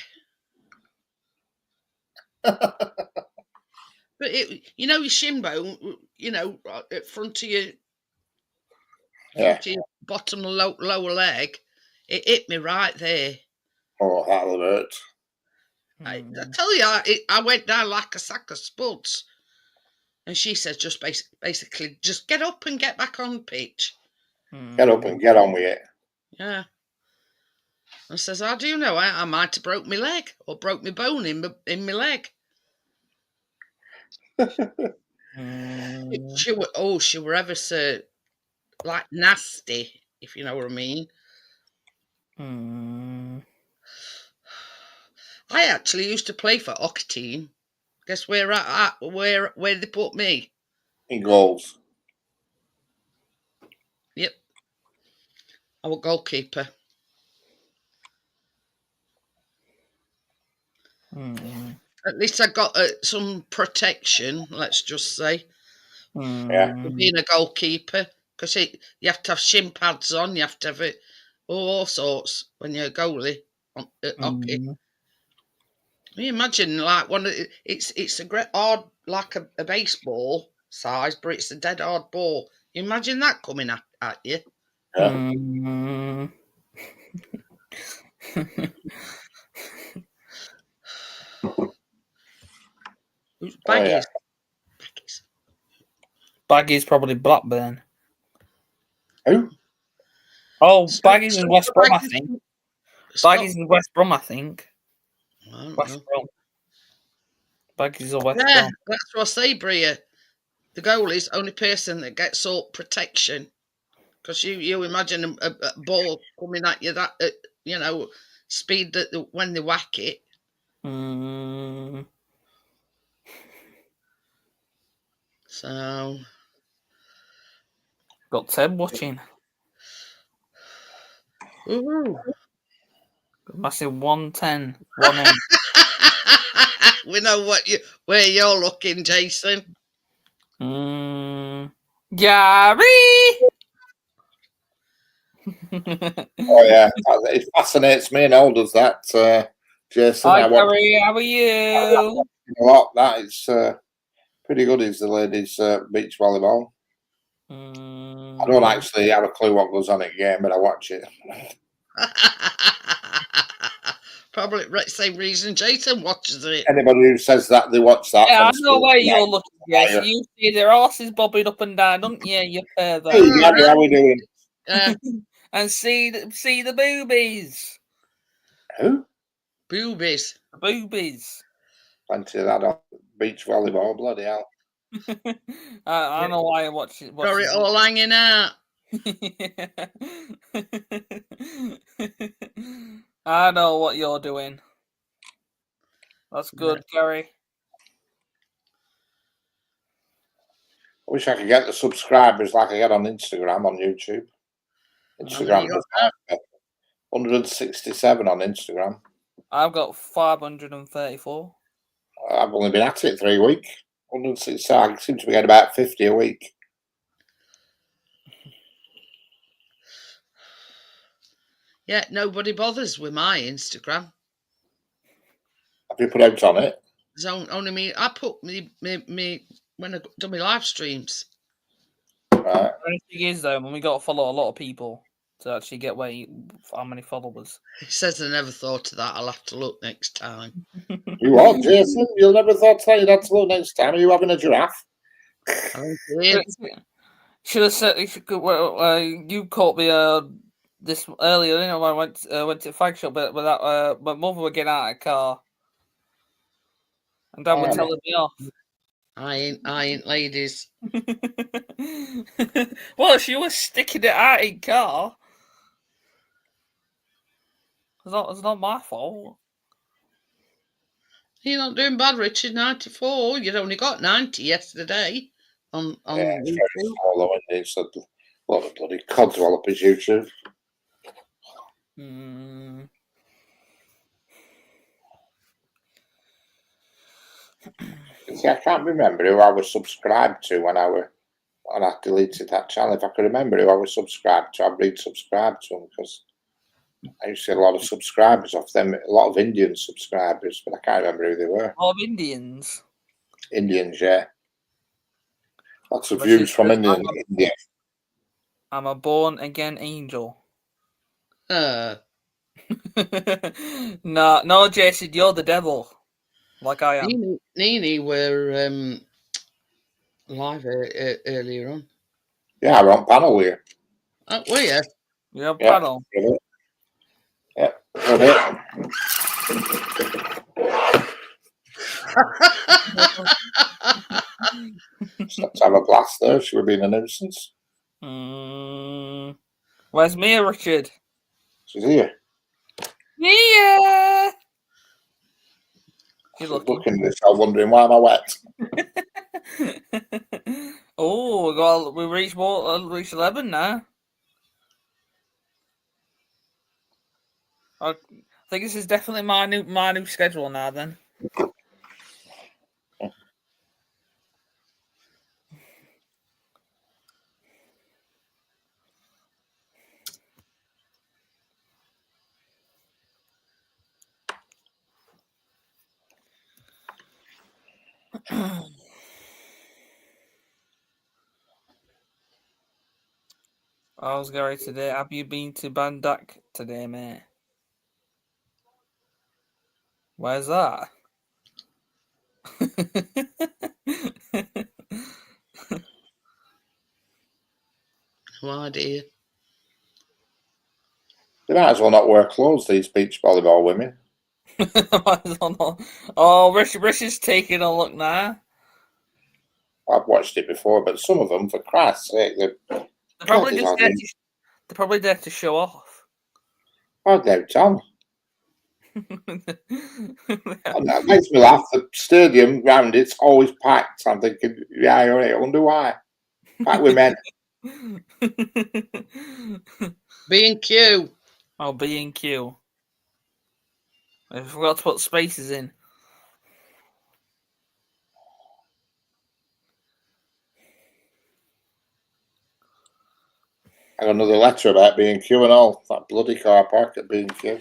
S2: But your shin bone, at front of your, front of your bottom lower leg, it hit me right there.
S4: Oh, that'll hurt.
S2: I tell you, I went down like a sack of spuds. And she says, just basically, just get up and get back on the pitch.
S4: Get up and get on with it.
S2: Yeah. I says, I do know, I might have broke my leg or broke my bone in my leg. She were ever so like nasty, if you know what I mean. I actually used to play for hockey team. Guess where they put me?
S4: In goals.
S2: Yep. I was goalkeeper. At least I got some protection, let's just say.
S4: Yeah.
S2: For being a goalkeeper, because you have to have shin pads on, you have to have it all sorts when you're a goalie at hockey. Can you imagine, like it's a great hard, like a baseball size, but it's a dead hard ball. You imagine that coming at you.
S4: Yeah.
S2: Who's Baggies?
S1: Baggies probably Blackburn.
S4: Who?
S1: Oh, Baggies is West Brom, I think. Baggies is West Brom, I think. West Brom. Baggies or West Brom.
S2: That's what I say, Bria. The goalie's only person that gets all protection. Because you imagine a ball coming at you that speed that when they whack it.
S1: Mm.
S2: So
S1: Got Ted watching.
S2: ooh.
S1: Massive 110. 1
S2: We know where you're looking, Jason.
S1: Gary!
S4: Oh yeah, it fascinates me and all does that. Jason,
S1: Hi,
S4: I watch
S1: Gary. How are you?
S4: a lot. That is pretty good. Is the ladies' beach volleyball? I don't actually have a clue what goes on at game, but I watch it.
S2: Probably the same reason Jason watches it.
S4: Anybody who says that they watch that,
S1: Yeah, I
S4: from
S1: know
S4: school,
S1: where
S4: yeah.
S1: you're looking, Jess. You see their horses bobbing up and down, don't you, you pervert?
S4: Hey, Gary, how we doing?
S1: And see the boobies.
S4: Who?
S2: Boobies.
S1: The boobies.
S4: Plenty of that on beach volleyball. Bloody hell!
S1: I know why I watch it.
S2: Got it all hanging out.
S1: I know what you're doing. That's good, Gary.
S4: I wish I could get the subscribers like I get on Instagram, on YouTube. Instagram, 167 on Instagram.
S1: I've got 534.
S4: I've only been at it 3 weeks. 160. I seem to be getting about 50 a week.
S2: Yeah, nobody bothers with my Instagram.
S4: Have you put out on it?
S2: It's only me. I put me when I do my live streams.
S4: Right.
S1: The thing is, though, when we got to follow a lot of people to actually get how many followers.
S2: He says I never thought of that. I'll have to look next time.
S4: You are, Jason? You'll never thought to you'd have to look next time. Are you having a giraffe?
S1: Should have said. You caught me this earlier. You know, when I went to the fag shop, but that my mother would get out of the car, and Dad would telling me off.
S2: I ain't ladies.
S1: Well, she was sticking it out in car. It's not my fault.
S2: You're not doing bad, Richard. 94. You'd only got 90 yesterday on
S4: Yeah, it's
S2: YouTube.
S4: very small, though, isn't it? So a lot of bloody codswallopers YouTube. See, I can't remember who I was subscribed to when I deleted that channel. If I could remember who I was subscribed to, I'd resubscribe to them because I used to get a lot of subscribers off them, a lot of Indian subscribers, but I can't remember who they were.
S1: A lot of Indians.
S4: Indians, yeah. Lots of views from India.
S1: I'm a born again angel. No, Jason, you're the devil. Like I am.
S2: Nini were live earlier on.
S4: Yeah, we're on panel here.
S2: Oh, were you?
S1: You're on panel.
S4: Yeah, Let's have a blast there. She would be a nuisance.
S1: Where's Mia, Richard?
S4: She's here.
S1: Mia!
S4: She's looking at this, I'm wondering why am I wet?
S1: Oh, we reached 11 now. I think this is definitely my new schedule now. Then. How's Gary today? Have you been to Bandak today, mate? Where's that?
S2: No idea.
S4: They might as well not wear clothes, these beach volleyball women.
S1: Oh, Rich is taking a look now.
S4: I've watched it before, but some of them, for Christ's sake,
S1: They're probably
S4: God,
S1: just they're probably there to show off.
S4: oh, no, Tom.
S1: Yeah.
S4: And that makes me laugh. The stadium round it's always packed. I'm thinking, yeah, I wonder why. Packed with men.
S2: B&Q.
S1: Oh, B&Q. I forgot to put spaces in.
S4: I got another letter about B&Q and all. That bloody car park at B&Q.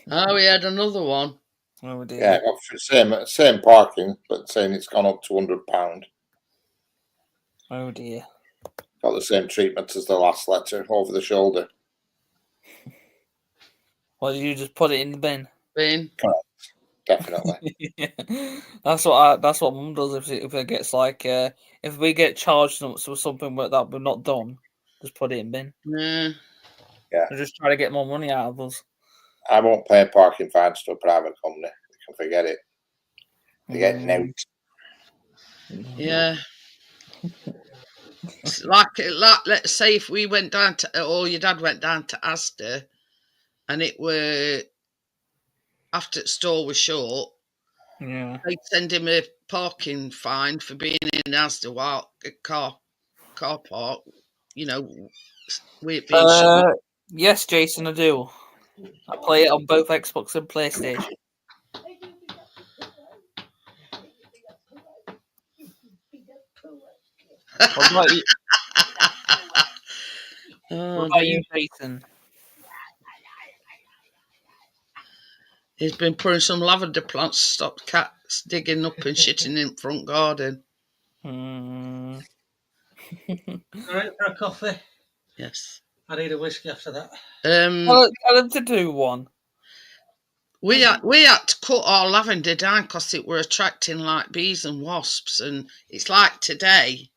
S2: Oh, we had another one.
S1: Oh dear.
S4: Yeah, got same parking, but saying it's gone up to £100.
S1: Oh dear.
S4: Got the same treatment as the last letter, over the shoulder.
S1: Well, you just put it in the bin.
S2: Bin.
S4: Definitely.
S1: That's what Mum does if it gets like if we get charged for something that we're not done, just put it in bin.
S2: Yeah.
S1: They just try to get more money out of us.
S4: I won't pay parking fines to a private company. You can forget it. They get out.
S2: Yeah. It's like, let's say if we went down to, or your dad went down to Asda, and it were after the store was short,
S1: Yeah.
S2: they'd send him a parking fine for being in Asda while a car park. You know, with it being short.
S1: Yes, Jason, I do. I play it on both Xbox and PlayStation. What about you?
S2: Oh,
S1: What about you, Jason?
S2: He's been putting some lavender plants to stop cats digging up and shitting in front garden.
S1: Hmm.
S3: All right, for a coffee.
S2: Yes.
S3: I need a whiskey after that.
S1: Tell him to do one.
S2: We had to cut our lavender down because it were attracting like bees and wasps, and it's like today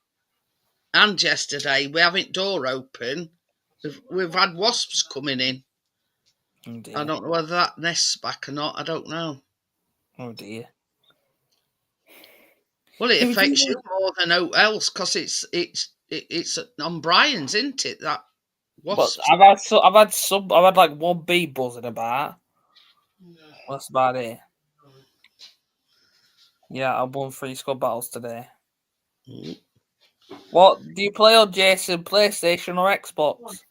S2: and yesterday we haven't door open. We've had wasps coming in.
S1: Oh dear.
S2: I don't know whether that nest's back or not. I don't know.
S1: Oh dear.
S2: Well, it
S1: Who
S2: affects
S1: did
S2: you more than else because it's on Brian's, isn't it? That
S1: But
S2: wasps.
S1: I've had like one bee buzzing about. That's about it. Yeah, I won 3 squad battles today.
S2: Mm.
S1: What do you play on, Jason? PlayStation or Xbox?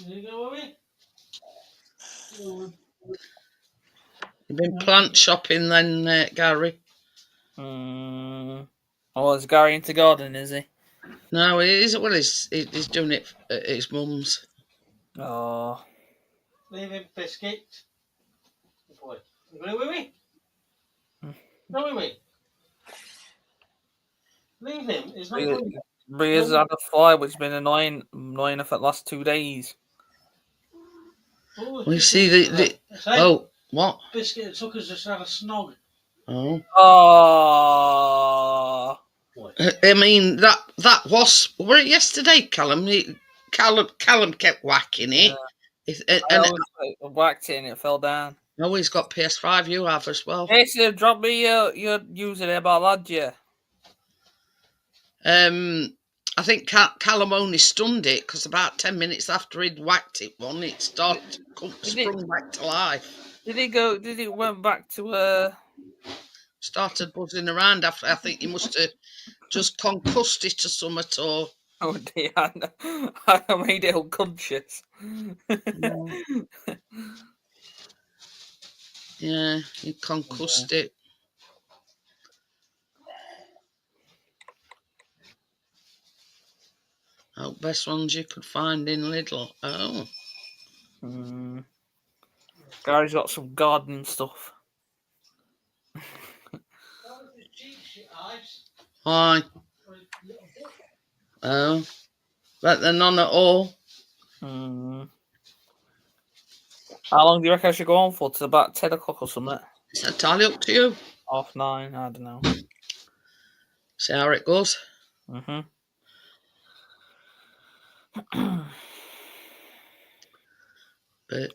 S3: There you go, Willie.
S2: You've been plant shopping then, Gary?
S1: Oh, is Gary into gardening, is he?
S2: No, he's doing it at his mum's.
S1: Oh,
S3: Leave him biscuit. Good boy. You got it, Willie? No, Willie. Leave him. He's not going to.
S1: Bria's had a fly, which has been annoying for the last 2 days.
S2: We see the oh, what?
S3: Biscuit and Tucker's just had a snog.
S2: Oh.
S1: Oh,
S2: I mean that wasp. Were it yesterday, Callum? Callum kept whacking it.
S1: I whacked it and it fell down.
S2: Oh, he's got PS5. You have as well.
S1: Jason, drop me your username. I'll add you.
S2: I think Callum only stunned it because about 10 minutes after he'd whacked it it started sprung back to life.
S1: Did he went back to
S2: Started buzzing around after. I think he must have just concussed it or something, or.
S1: Oh dear, I made it unconscious.
S2: Yeah, he concussed it. Oh, best ones you could find in Lidl. Oh.
S1: Gary's got some gardening stuff.
S2: Why? Oh. But they're none at all.
S1: How long do you reckon I should go on for? To about 10 o'clock or something?
S2: It's entirely up to you.
S1: 9:30, I don't know.
S2: See how it goes. But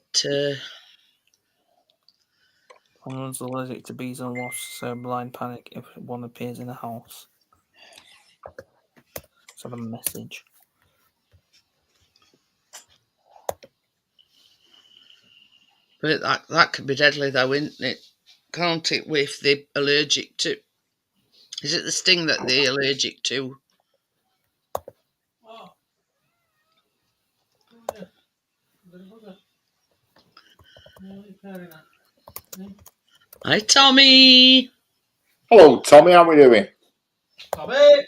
S1: Someone's allergic to bees and wasps, so blind panic if one appears in the house. Send them a message.
S2: But that could be deadly, though, isn't it? Can't it? If they're allergic to, is it the sting that they're allergic to?
S3: Oh. Yeah.
S2: Hi, Tommy.
S4: Hello, Tommy. How are we doing?
S3: Tommy.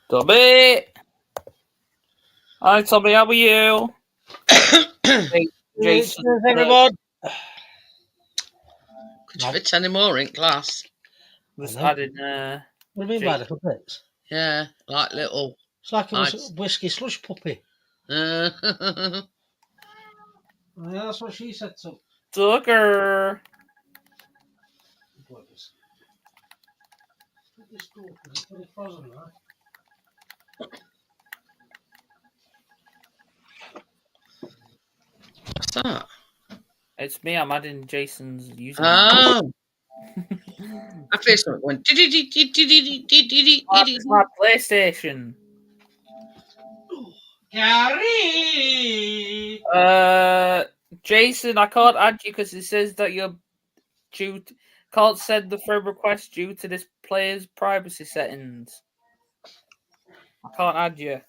S1: Tommy! Hi, Tommy, how are you? Jason.
S3: Everyone.
S2: Could you fit any more in class?
S1: Just
S3: Hello.
S1: adding,
S3: What do you mean by little bits?
S2: Yeah, like little.
S3: It's like a
S2: Nice.
S3: whiskey slush puppy.
S2: Uh,
S3: Yeah, that's what she said. So.
S1: Tucker.
S3: What's
S2: what's that?
S1: It's me, I'm adding Jason's username.
S2: Oh, I feel something going.
S1: That's my PlayStation.
S3: Gary!
S1: Jason, I can't add you because it says that you're can't send the friend request due to this player's privacy settings. I can't add you.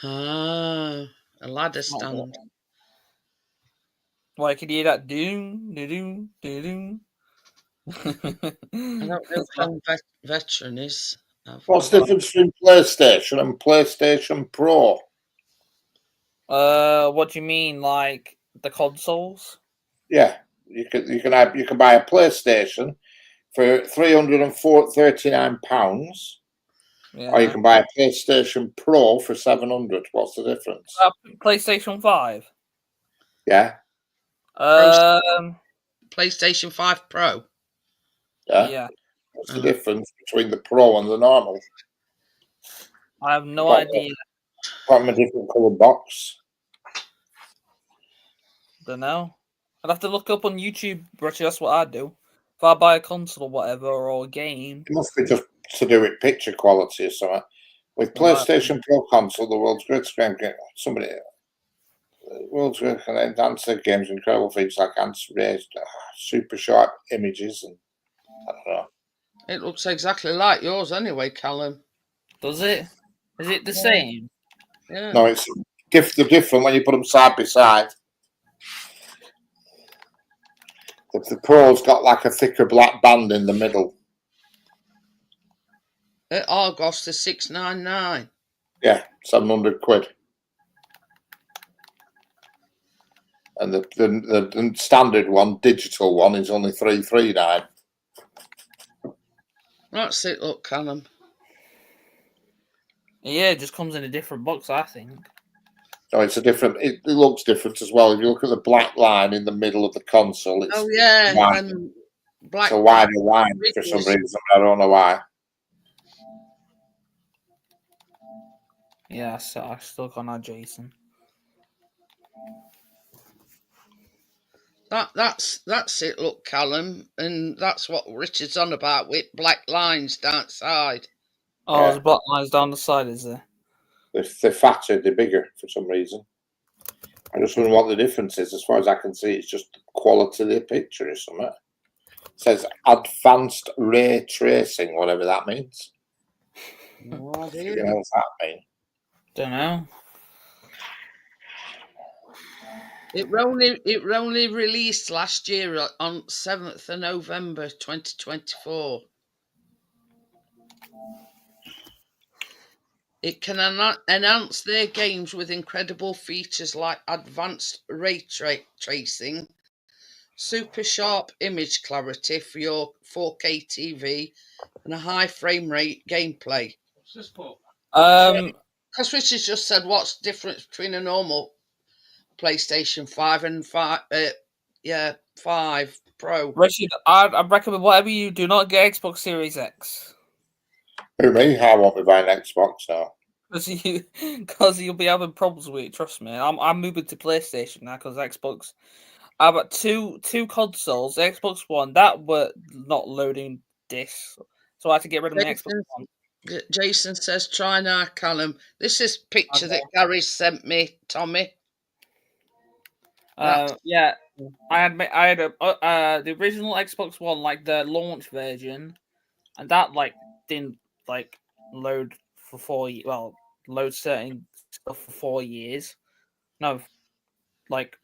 S2: Ah, a ladder stand.
S1: Why can you hear that doom, doom, doom?
S2: I don't know how veteran is.
S4: What's the difference between PlayStation and PlayStation Pro?
S1: What do you mean, like the consoles?
S4: Yeah, you can buy a PlayStation for £339,
S1: Yeah.
S4: or you can buy a PlayStation Pro for £700. What's the difference?
S1: PlayStation 5.
S4: Yeah,
S2: PlayStation 5 Pro.
S1: Yeah.
S4: What's the difference between the Pro and the normal?
S1: I have no idea.
S4: Got them a different coloured box.
S1: Don't know. I'd have to look up on YouTube, Richard. That's what I do. If I buy a console or whatever, or a game.
S4: It must be just to do with picture quality or something. With PlayStation Pro console, the world's greatest game, world's greatest enhancer games, incredible features like anti-raised, super sharp images, and I don't know.
S2: It looks exactly like yours anyway, Callum.
S1: Does it? Is it the same?
S2: Yeah.
S4: No, it's they're different when you put them side by side. The Pro's got like a thicker black band in the middle.
S2: At Argos, the 699.
S4: Yeah, £700. And the standard one, digital one, is only £339.
S2: That's it, look, Callum.
S1: Yeah, it just comes in a different box, I think.
S4: No, it's a different. It looks different as well. If you look at the black line in the middle of the console, it's
S2: yeah, and black.
S4: It's a wider line for some reason. I don't know why.
S1: Yeah, so I still can't add Jason.
S2: That's it, look, Callum, and that's what Richard's on about with black lines down side.
S1: Oh, there's black lines down the side, is there?
S4: They're fatter, they're bigger for some reason. I just wonder what the difference is. As far as I can see, it's just the quality of the picture or something. It says advanced ray tracing, whatever that means.
S2: No idea.
S4: You know what's that mean?
S1: Don't know.
S2: It were only released last year on 7th of November 2024. It can enhance their games with incredible features like advanced ray tracing, super sharp image clarity for your 4K TV, and a high frame rate gameplay.
S3: What's this for?
S2: Because Richard just said, what's the difference between a normal PlayStation 5 and 5 Pro?
S1: Richard, I recommend whatever you do not get Xbox Series X.
S4: Who, me? I won't be buying Xbox now.
S1: Because you'll be having problems with it, trust me. I'm moving to PlayStation now because Xbox, How about two consoles, the Xbox One, that were not loading discs, so I had to get rid of my Xbox
S2: Jason,
S1: One.
S2: Jason says, try now, Callum. This is picture that
S1: Okay.
S2: Gary sent me, Tommy.
S1: Yeah, I had the original Xbox One, like the launch version, and that like didn't like load for 4 years. Well, load certain stuff for 4 years. No, like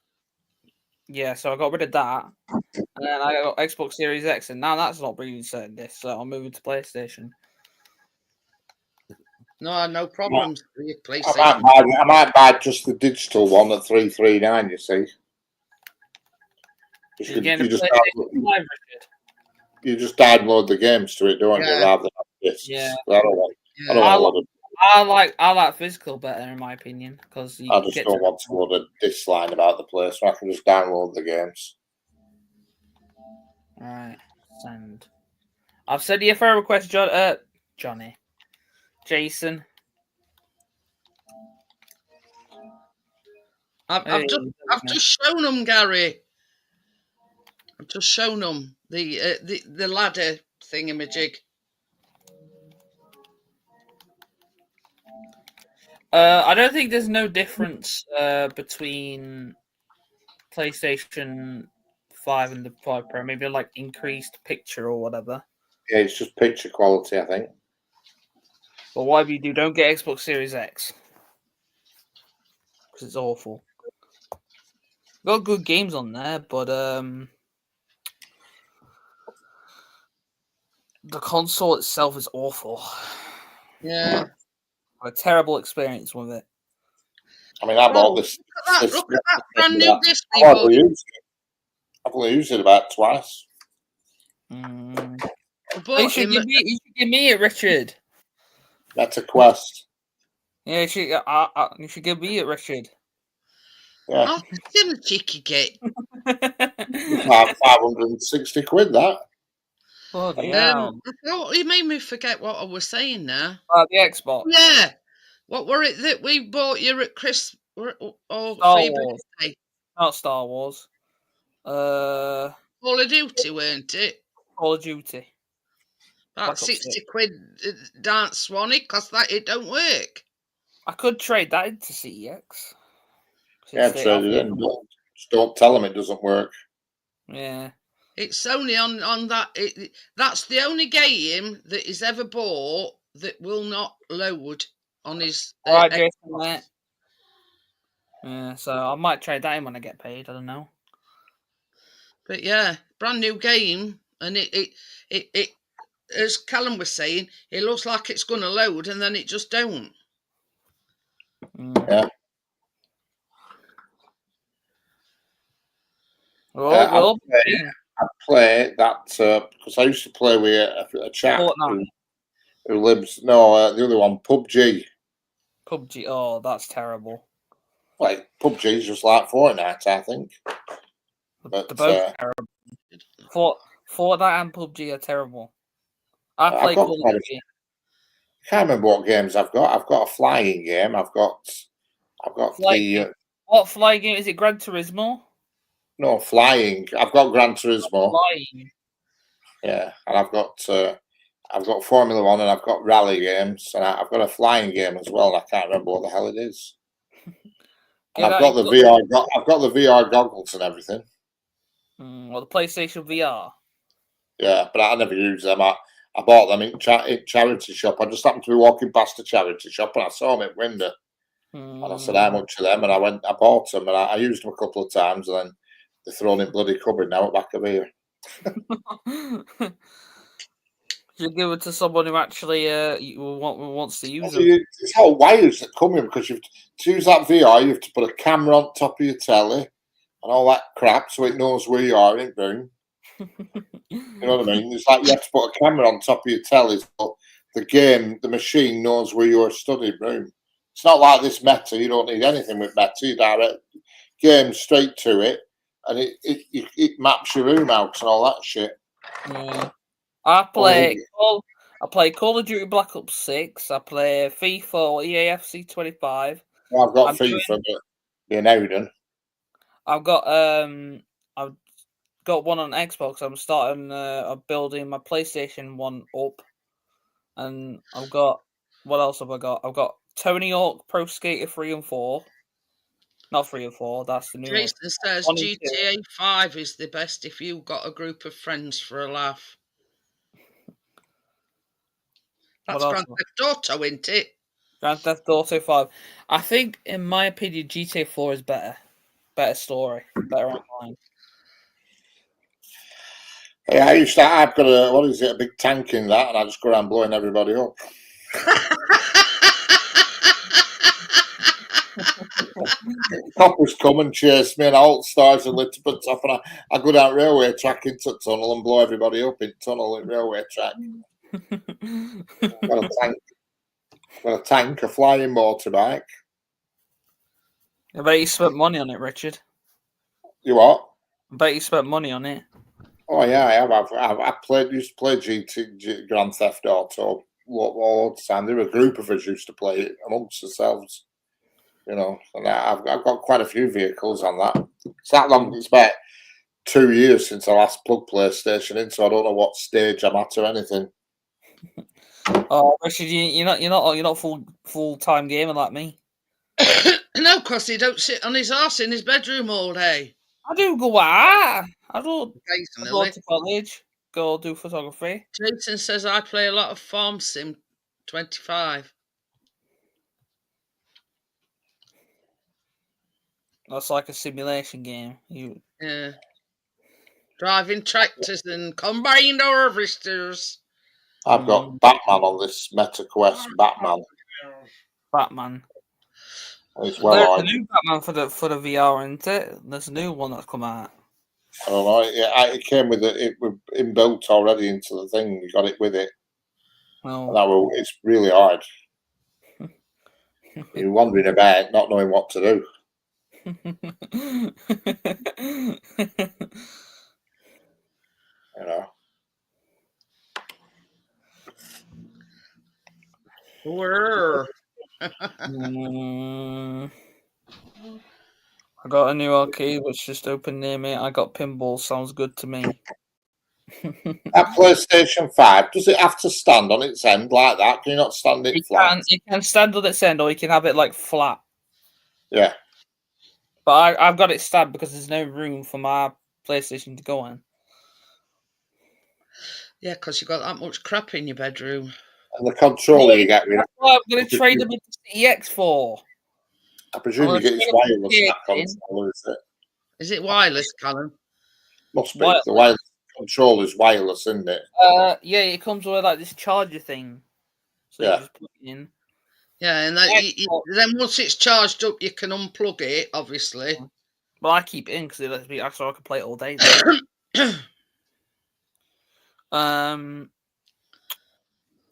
S1: yeah. So I got rid of that, and then I got Xbox Series X, and now that's not bringing certain discs. So I'm moving to PlayStation.
S2: No problems with your
S4: I
S2: PlayStation.
S4: might buy just the digital one at 339. You see,
S1: You're getting a
S4: just
S1: PlayStation 5, Richard.
S4: you just download the games to it, don't you?
S2: Yeah.
S4: Rather than discs.
S1: Yeah.
S4: I don't want. I don't
S2: Yeah.
S4: want a lot of.
S1: I like physical better in my opinion because you
S4: I just
S1: get
S4: don't want to load a disc line about the place. So I can just download the games.
S1: Right, send. I've said your friend request, Johnny, Jason.
S2: I've just shown them, Gary. I've just shown them the ladder thingamajig.
S1: I don't think there's no difference between PlayStation 5 and the 5 Pro. Maybe like increased picture or whatever.
S4: Yeah, it's just picture quality, I think.
S1: But whatever you do, don't get Xbox Series X because it's awful. Got good games on there, but the console itself is awful.
S2: Yeah.
S1: A terrible experience with it.
S4: I mean, I bought this.
S2: Look at that brand new disc.
S4: I've only used it about twice.
S1: You
S2: But
S1: should give me it, Richard.
S4: That's a Quest.
S1: Yeah, you should give me it, Richard.
S4: Yeah.
S2: How much cheeky get?
S4: About 560 quid, that.
S1: Bloody hell.
S2: You made me forget what I was saying now.
S1: The Xbox.
S2: Yeah. What were it that we bought you at Christmas or
S1: Star
S2: for your
S1: Wars.
S2: birthday?
S1: Not Star Wars.
S2: Call of Duty, weren't it?
S1: Call of Duty.
S2: About 60 quid Dance Swanee, because that it don't work.
S1: I could trade that into CEX.
S4: Yeah, trade it in. Just don't tell them it doesn't work.
S1: Yeah.
S2: It's only on that. That's the only game that he's ever bought that will not load on his.
S1: Alright, Jason. Yeah, so I might trade that in when I get paid. I don't know.
S2: But yeah, brand new game, and it as Callum was saying, it looks like it's going to load, and then it just don't.
S4: Yeah. I play that because I used to play with a chap who lives. No, the other one, PUBG.
S1: PUBG. Oh, that's terrible.
S4: Like PUBG is just like Fortnite, I think.
S1: But they're both terrible. Fortnite and PUBG are terrible. I play Call of Duty.
S4: I can't remember what games I've got. I've got a flying game. I've got
S1: what flying game is it? Gran Turismo?
S4: No, flying. I've got Gran Turismo.
S1: Flying.
S4: Yeah, and I've got Formula One, and I've got rally games, and I've got a flying game as well. And I can't remember what the hell it is. And I've got the VR. I've got the VR goggles and everything.
S1: Well, the PlayStation VR.
S4: Yeah, but I never use them. I bought them in charity shop. I just happened to be walking past a charity shop, and I saw them at window. And I said, how much are them? And I bought them, and I used them a couple of times, and then they're thrown in bloody cupboard now at back of here.
S1: You give it to someone who actually wants to use them.
S4: It's all wires that come in, because to use that VR, you have to put a camera on top of your telly and all that crap so it knows where you are in room. You know what I mean? It's like you have to put a camera on top of your telly so the machine knows where you're studying room. It's not like this Meta. You don't need anything with Meta. You direct game straight to it, and it maps your room out and all that shit.
S1: Yeah. I play Call of Duty Black Ops 6. I play FIFA or EAFC 25.
S4: Well, I've got FIFA, but being Odin.
S1: I've got I've got one on Xbox. I'm starting. I'm building my PlayStation one up, and I've got what else have I got? I've got Tony Hawk Pro Skater 3 and 4. Not 3 and 4. That's the new one.
S2: Jason says
S1: 1 and 2.
S2: GTA 5 is the best if you've got a group of friends for a laugh. That's
S1: What
S2: Grand
S1: else?
S2: Theft Auto, isn't it?
S1: Grand Theft Auto 5. I think, in my opinion, GTA 4 is better. Better story. Better online.
S4: Yeah, I've got a big tank in that, and I just go around blowing everybody up. Coppers come and chase me, and alt stars are lit up at top, and I go down railway track into the tunnel and blow everybody up in tunnel and railway track. Got a tank, a flying motorbike.
S1: I bet you spent money on it, Richard.
S4: You what?
S1: I bet you spent money on it.
S4: Oh yeah, I have. I used to play Grand Theft Auto all the time. There were a group of us used to play it amongst ourselves, you know. And I've got quite a few vehicles on that. It's that long. It's about 2 years since I last plugged PlayStation in, so I don't know what stage I'm at or anything.
S1: Oh, Richard, you're not full time gamer like me.
S2: No, because he don't sit on his arse in his bedroom all day.
S1: I do go out. I go
S2: Occasionally.
S1: to college. Go do photography.
S2: Jason says I play a lot of Farm Sim 25.
S1: That's like a simulation game.
S2: Yeah. Driving tractors and combined harvesters.
S4: I've got Batman on this Meta Quest. Batman. It's
S1: There's
S4: well
S1: a new Batman for the VR, isn't it? There's a new one that's come out.
S4: I don't know. It came with it was inbuilt already into the thing. You got it with it.
S1: Well,
S4: It's really hard. You're wandering about, not knowing what to do. You know.
S2: Where?
S1: I got a new arcade which just opened near me. I got pinball. Sounds good to me.
S4: That PlayStation 5, does it have to stand on its end like that? Can you not stand it flat?
S1: It can stand on its end, or you can have it like flat.
S4: Yeah.
S1: But I've got it stabbed because there's no room for my PlayStation to go in.
S2: Yeah, because you've got that much crap in your bedroom.
S4: And the controller you get with
S1: That's what I'm going to trade them into CX for.
S4: I presume you get this wireless that controller, is it?
S2: Is it wireless, Callum?
S4: Must be. The wireless controller's wireless, isn't it?
S1: Yeah, it comes with like this charger thing. So you just plug it in.
S2: Yeah, and then once it's charged up, you can unplug it, obviously.
S1: Well, I keep it in because it lets me, so I can play it all day.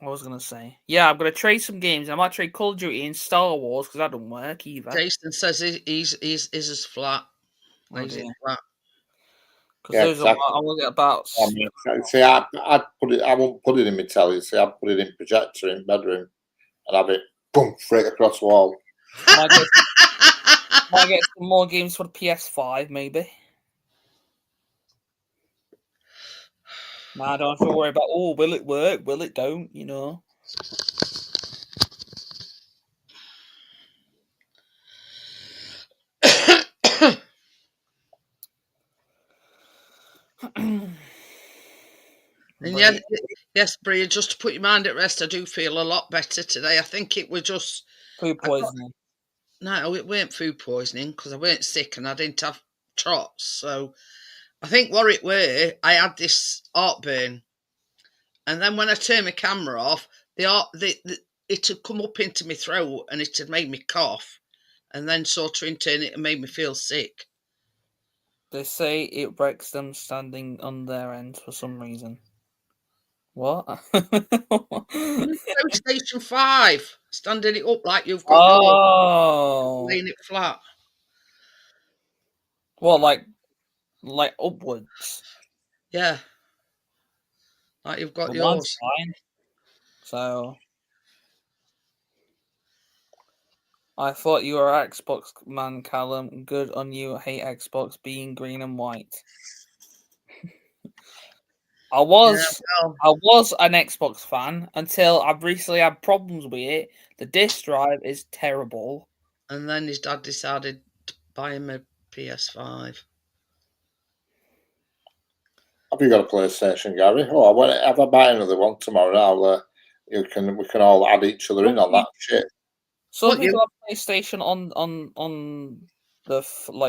S1: What was I going to say? Yeah, I'm going to trade some games. I might trade Call of Duty and Star Wars because that don't work either.
S2: Jason says he's as flat. He's flat.
S1: Because those are, I will get about.
S4: See, I'd put it. I won't put it in my telly. See, I'd put it in projector in bedroom and have it boom straight across the wall.
S1: Might get some more games for the PS5, maybe. I don't have to worry about, will it work? Will it don't, you know?
S2: And yes, Bria, just to put your mind at rest, I do feel a lot better today. I think it was just
S1: food poisoning.
S2: No, it weren't food poisoning because I weren't sick and I didn't have trots. So I think what it were, I had this heartburn. And then when I turned my camera off, it had come up into my throat and it had made me cough. And then sort of in turn, it made me feel sick.
S1: They say it breaks them standing on their end for some reason. What?
S2: PlayStation 5, standing it up like you've got yours, laying it flat.
S1: What, like upwards?
S2: Yeah. Like you've got yours.
S1: Fine. So I thought you were an Xbox man, Callum. Good on you. Hate Xbox being green and white. I was an Xbox fan until I've recently had problems with it. The disc drive is terrible.
S2: And then his dad decided to buy him a PS5.
S4: Have you got a PlayStation, Gary? Oh, if I buy another one tomorrow, we can all add each other in on that shit.
S1: Some
S2: What,
S1: people have PlayStation on the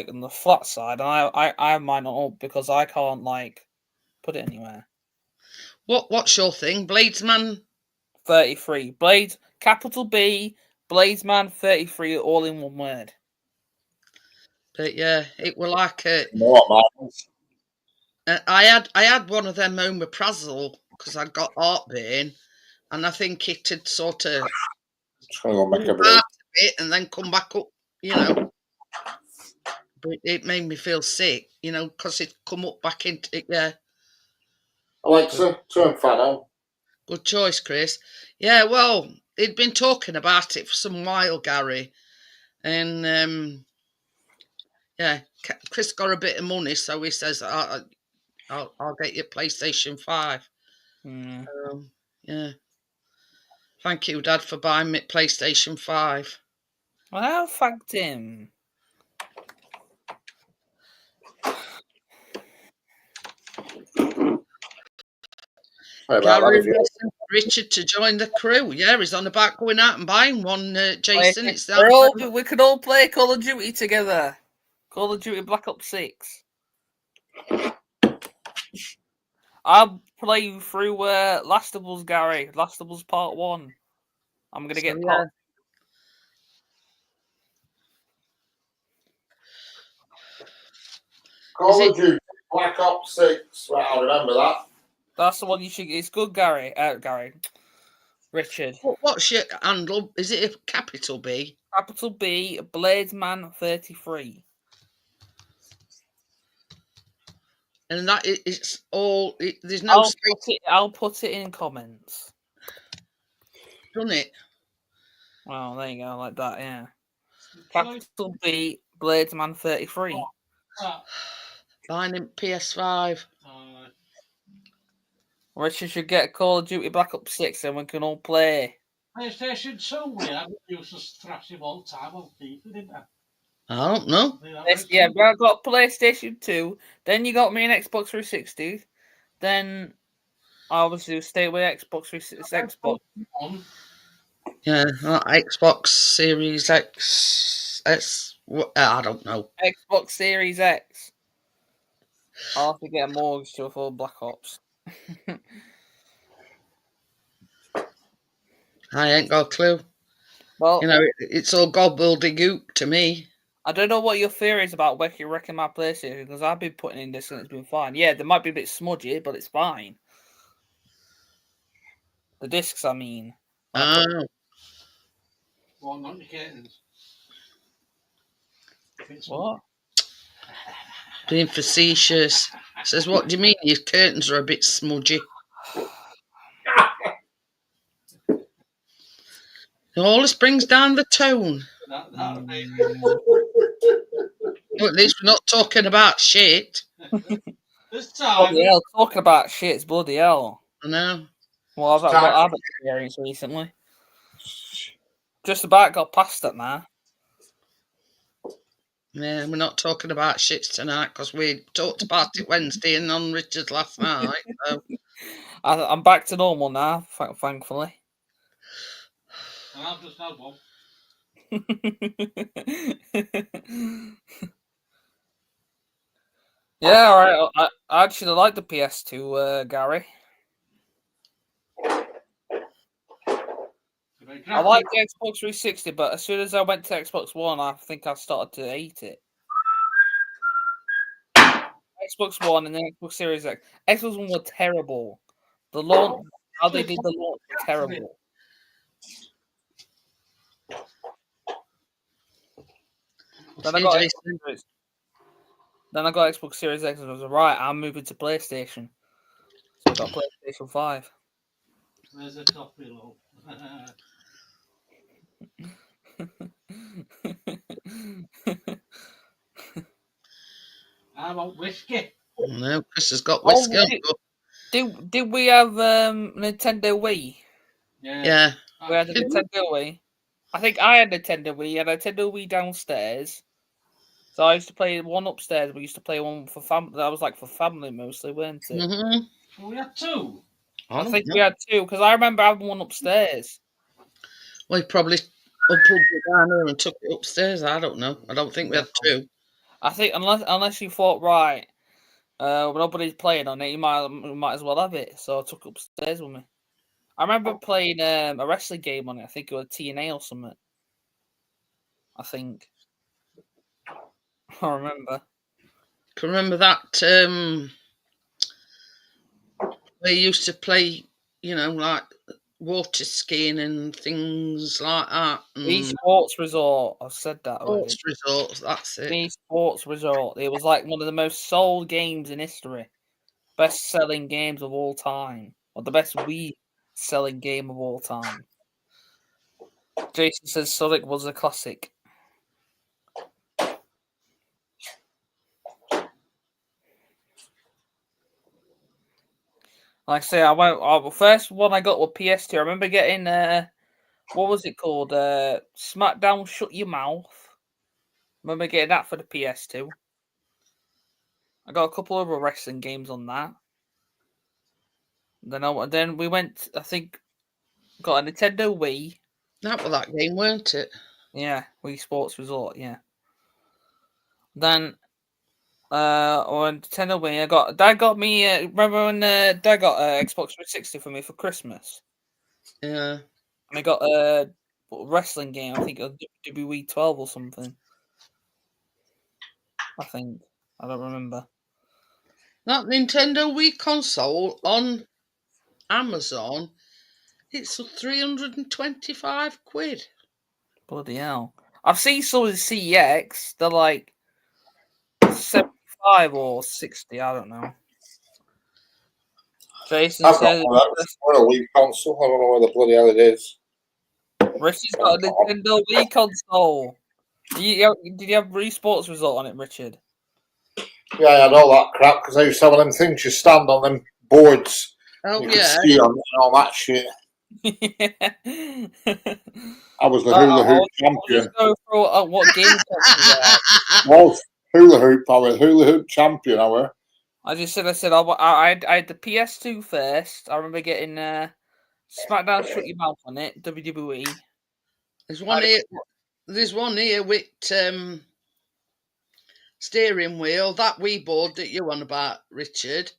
S1: on the flat side, and I have mine on up because I can't put it anywhere.
S2: What's your thing, Bladesman?
S1: 33 Blades, capital B, Bladesman 33, all in one word.
S2: But yeah, it were like a.
S4: You know what, man?
S2: I had one of them omeprazole because I got heartburn, and I think it had sort of
S4: Just gonna go make a
S2: out
S4: break.
S2: of it and then come back up, you know. But it made me feel sick, you know, because it come up back into it. Yeah,
S4: Alexa, turn fan on.
S2: good choice, Chris. Yeah, well, he'd been talking about it for some while, Gary, and yeah, Chris got a bit of money, so he says, I'll get you a PlayStation 5. Yeah. Thank you, Dad, for buying me PlayStation 5.
S1: Well, I thanked him.
S2: Gary Richard to join the crew. Yeah, he's on about going out and buying one, Jason. It's that.
S1: We could all play Call of Duty together. Call of Duty Black Ops 6. I'll play you through Last of Us, Gary. Last of Us Part 1. I'm going to get part.
S4: Call of Duty Black Ops 6. Right, I remember that.
S1: That's the one you should. It's good, Gary. Richard.
S2: What's your handle? Is it a capital B?
S1: Capital B, Bladesman 33.
S2: And that it's all. There's no space.
S1: I'll put it in comments.
S2: Done it.
S1: Well, there you go, like that, yeah. Capital B, Bladesman 33.
S2: Buying him PS5.
S1: Richard should get Call of Duty Black Ops 6 and we can all play.
S3: PlayStation 2, yeah, we used to thrash him all the time on FIFA, didn't I?
S2: I don't know.
S1: Yeah, but I got PlayStation 2, then you got me an Xbox 360, then I obviously stay with Xbox 360. Xbox.
S2: Yeah, Xbox Series X. I don't know.
S1: Xbox Series X. I'll have to get a mortgage to afford Black Ops.
S2: I ain't got a clue.
S1: Well,
S2: you know, it's all gobbledygook to me.
S1: I don't know what your theory is about where you reckon my PlayStation, because I've been putting in this and it's been fine. Yeah, they might be a bit smudgy, but it's fine. The discs, I mean.
S2: Oh.
S3: Well, not the curtains.
S1: What?
S2: Being facetious. Says, what do you mean your curtains are a bit smudgy? All this brings down the tone. At least we're not talking about shit.
S3: This time.
S1: Bloody hell, talk about shit, it's bloody hell.
S2: I know.
S1: Well, I've experienced recently. Just about got past it now.
S2: Yeah, we're not talking about shits tonight because we talked about it Wednesday and on Richard last night. So.
S1: I'm back to normal now, thankfully.
S3: And I've just had one.
S1: Yeah, all right. I actually like the PS2, Gary. I like the Xbox 360, but as soon as I went to Xbox One, I think I started to hate it. Xbox One and then Xbox Series X. Xbox One were terrible. The launch, how they did the launch, was terrible. Then I got Xbox Series X and I was like, right, I'm moving to PlayStation. So I got PlayStation 5.
S3: There's a copy, love. I want whiskey.
S2: No, Chris has got
S1: Oh,
S2: whiskey on.
S1: did we have Nintendo Wii?
S2: Yeah.
S1: We had a
S2: Did we?
S1: Nintendo Wii. I think I had Nintendo Wii. I had a Nintendo Wii downstairs. So I used to play one upstairs. We used to play one for family. That was like for family mostly, weren't it?
S2: Mm-hmm.
S3: We had two.
S1: I think we had two because I remember having one upstairs.
S2: Well, he probably unplugged it down here and took it upstairs. I don't know. I don't think we had two.
S1: I think unless you thought right, nobody's playing on it, you might as well have it. So I took it upstairs with me. I remember playing a wrestling game on it. I think it was TNA or something. I think. I remember.
S2: Can remember that they used to play, like water skiing and things like that.
S1: Esports Resort. I've said that already.
S2: Sports resorts, that's it.
S1: Esports Resort. It was like one of the most sold games in history. Best-selling games of all time. Or the best Wii selling game of all time. Jason says Sonic was a classic. Like I say, the first one I got was PS2. I remember getting what was it called? SmackDown Shut Your Mouth. I remember getting that for the PS2. I got a couple of other wrestling games on that. Then we went. I think got a Nintendo Wii.
S2: That was that game, weren't it?
S1: Yeah, Wii Sports Resort. Yeah. Then on Nintendo Wii, Dad got me. Remember when Dad got Xbox 360 for me for Christmas?
S2: Yeah.
S1: And I got a wrestling game. I think it was WWE 12 or something. I think I don't remember.
S2: That Nintendo Wii console on Amazon, it's £325.
S1: Bloody hell! I've seen some of the CEX. They're like 75 or 60. I don't know. Jason
S4: I've got
S1: says
S4: one of those for a Wii console. I don't know where the bloody hell it is.
S1: Richard's got a Nintendo Wii console. Did you have Wii Sports Resort on it, Richard?
S4: Yeah, I had all that crap because I used to have one of them things you stand on them boards.
S2: Oh,
S4: You
S2: yeah.
S4: could ski on it and all that shit. I was the hula hoop champion.
S1: Just go through what game
S4: Was hula hoop. I was hula hoop champion. I were.
S1: I said I had the PS2 first. I remember getting SmackDown Shut Your Mouth on it, WWE.
S2: There's one here with steering wheel, that Wii board that you're on about, Richard.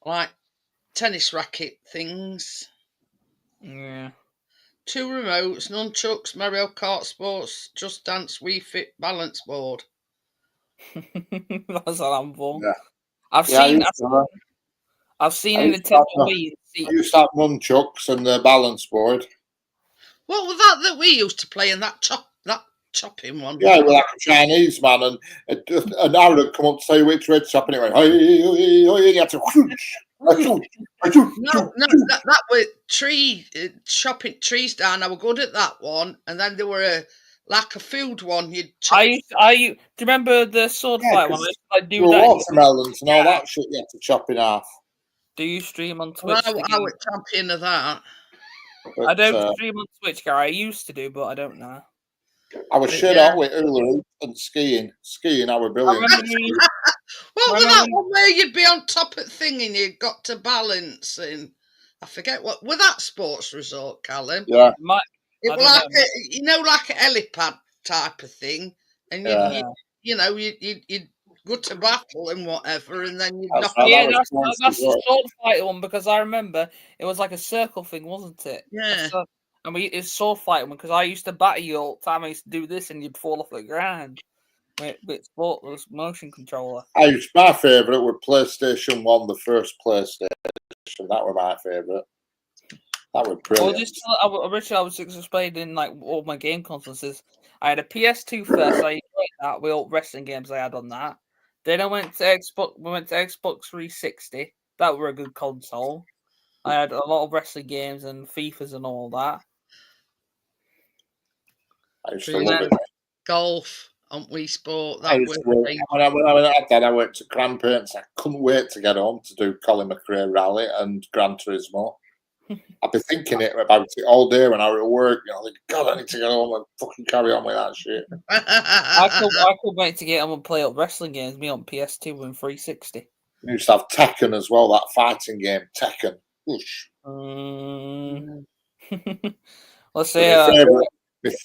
S2: Like tennis racket things.
S1: Yeah.
S2: 2 remotes, nunchucks, Mario Kart Sports, Just Dance, Wii Fit balance board.
S1: That's a handful.
S4: Yeah.
S1: I've seen a Nintendo Wii.
S4: I used to have nunchucks and the balance board.
S2: What was that we used to play in that chopping one?
S4: Yeah, well, like a Chinese man, and an arrow would come up to say which way to chop, and it went, hey, you had to
S2: No, that was chopping trees down. I was good at that one, and then there were a field one. You'd chop.
S1: Do you remember the sword fight one? I do that.
S4: Watermelons and all that shit you had to chop in half.
S1: Do you stream on Twitch?
S2: I was champion of that.
S1: But, I don't stream on Twitch, Gary. I used to do, but I don't now.
S4: I was shit out with hula hoop and skiing. Skiing, I was brilliant.
S2: What was that one where you'd be on top of the thing and you'd got to balance? And I forget what. Was that Sports Resort, Callum?
S4: Yeah.
S2: It was like like an helipad type of thing, and you'd go to battle and whatever, and then you'd knock.
S1: Yeah, that's the sword fight one, because I remember it was like a circle thing, wasn't it?
S2: Yeah.
S1: And it's sword fighting because I used to batter you all the time. I used to do this, and you'd fall off the ground with motion controller.
S4: My favourite was PlayStation 1, the first PlayStation. That was my favourite. That was brilliant.
S1: Richard, I was explaining like all my game consoles. I had a PS2 first. I enjoyed that with all wrestling games I had on that. Then I went to Xbox. We went to Xbox 360. That were a good console. I had a lot of wrestling games and FIFAs and all that.
S4: I used to love it.
S2: Golf on Wii Sport.
S4: I
S2: That
S4: used
S2: was
S4: to work, when I had that, I worked at grandparents. I couldn't wait to get home to do Colin McRae Rally and Gran Turismo. I'd be thinking about it all day when I was at work. You know, like, God, I need to get home and fucking carry on with that shit.
S1: I could wait to get on and play up wrestling games. Me on PS2 and 360.
S4: We used to have Tekken as well. That fighting game, Tekken. Whoosh.
S1: Let's
S4: So
S1: say
S4: my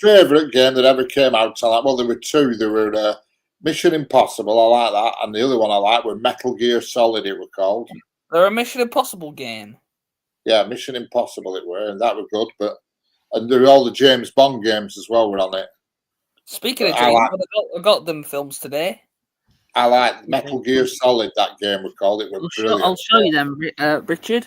S4: favourite game that ever came out. Well, there were two. There were Mission Impossible. I like that, and the other one I liked were Metal Gear Solid. It were called.
S1: they're a Mission Impossible game.
S4: Yeah, Mission Impossible. It were, and that were good. And there were all the James Bond games as well. Were on it.
S1: Speaking of James Bond, I got them films today.
S4: I like Metal Gear Solid. That game was called. It was brilliant.
S1: I'll show you them, Richard.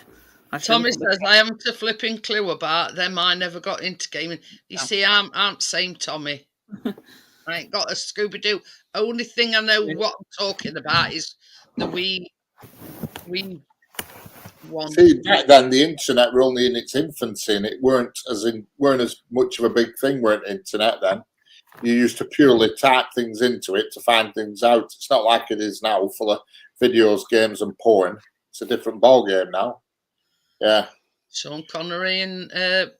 S2: Tommy says, I haven't a flipping clue about them. I never got into gaming. You see, I'm same Tommy. I ain't got a Scooby-Doo. Only thing I know what I'm talking about is the Wii one.
S4: See, back then the internet were only in its infancy, and it weren't as much of a big thing. Weren't internet then? You used to purely type things into it to find things out. It's not like it is now, full of videos, games, and porn. It's a different ball game now. Yeah.
S2: Sean Connery and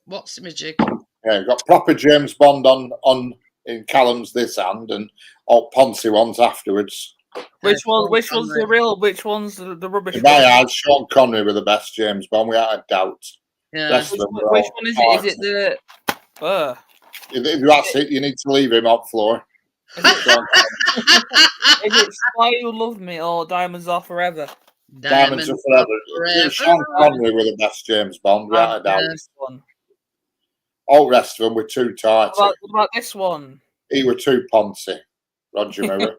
S2: what's the magic?
S4: Yeah, got proper James Bond on in Callum's this hand and all Ponzi ones afterwards.
S1: Which one's the real? Which one's the rubbish?
S4: In my eyes, Sean Connery were the best James Bond, without a doubt.
S2: Yeah.
S1: Which one is it? Is it the?
S4: If that's it, you need to leave him on floor.
S1: Is it Spy Who Loved Me or Diamonds Are Forever?
S4: Diamonds Are Forever. Sean Connery were the best James Bond, without a doubt.
S1: One.
S4: All rest of them were too tight.
S1: What about this one?
S4: He were too Ponzi. Roger Miller.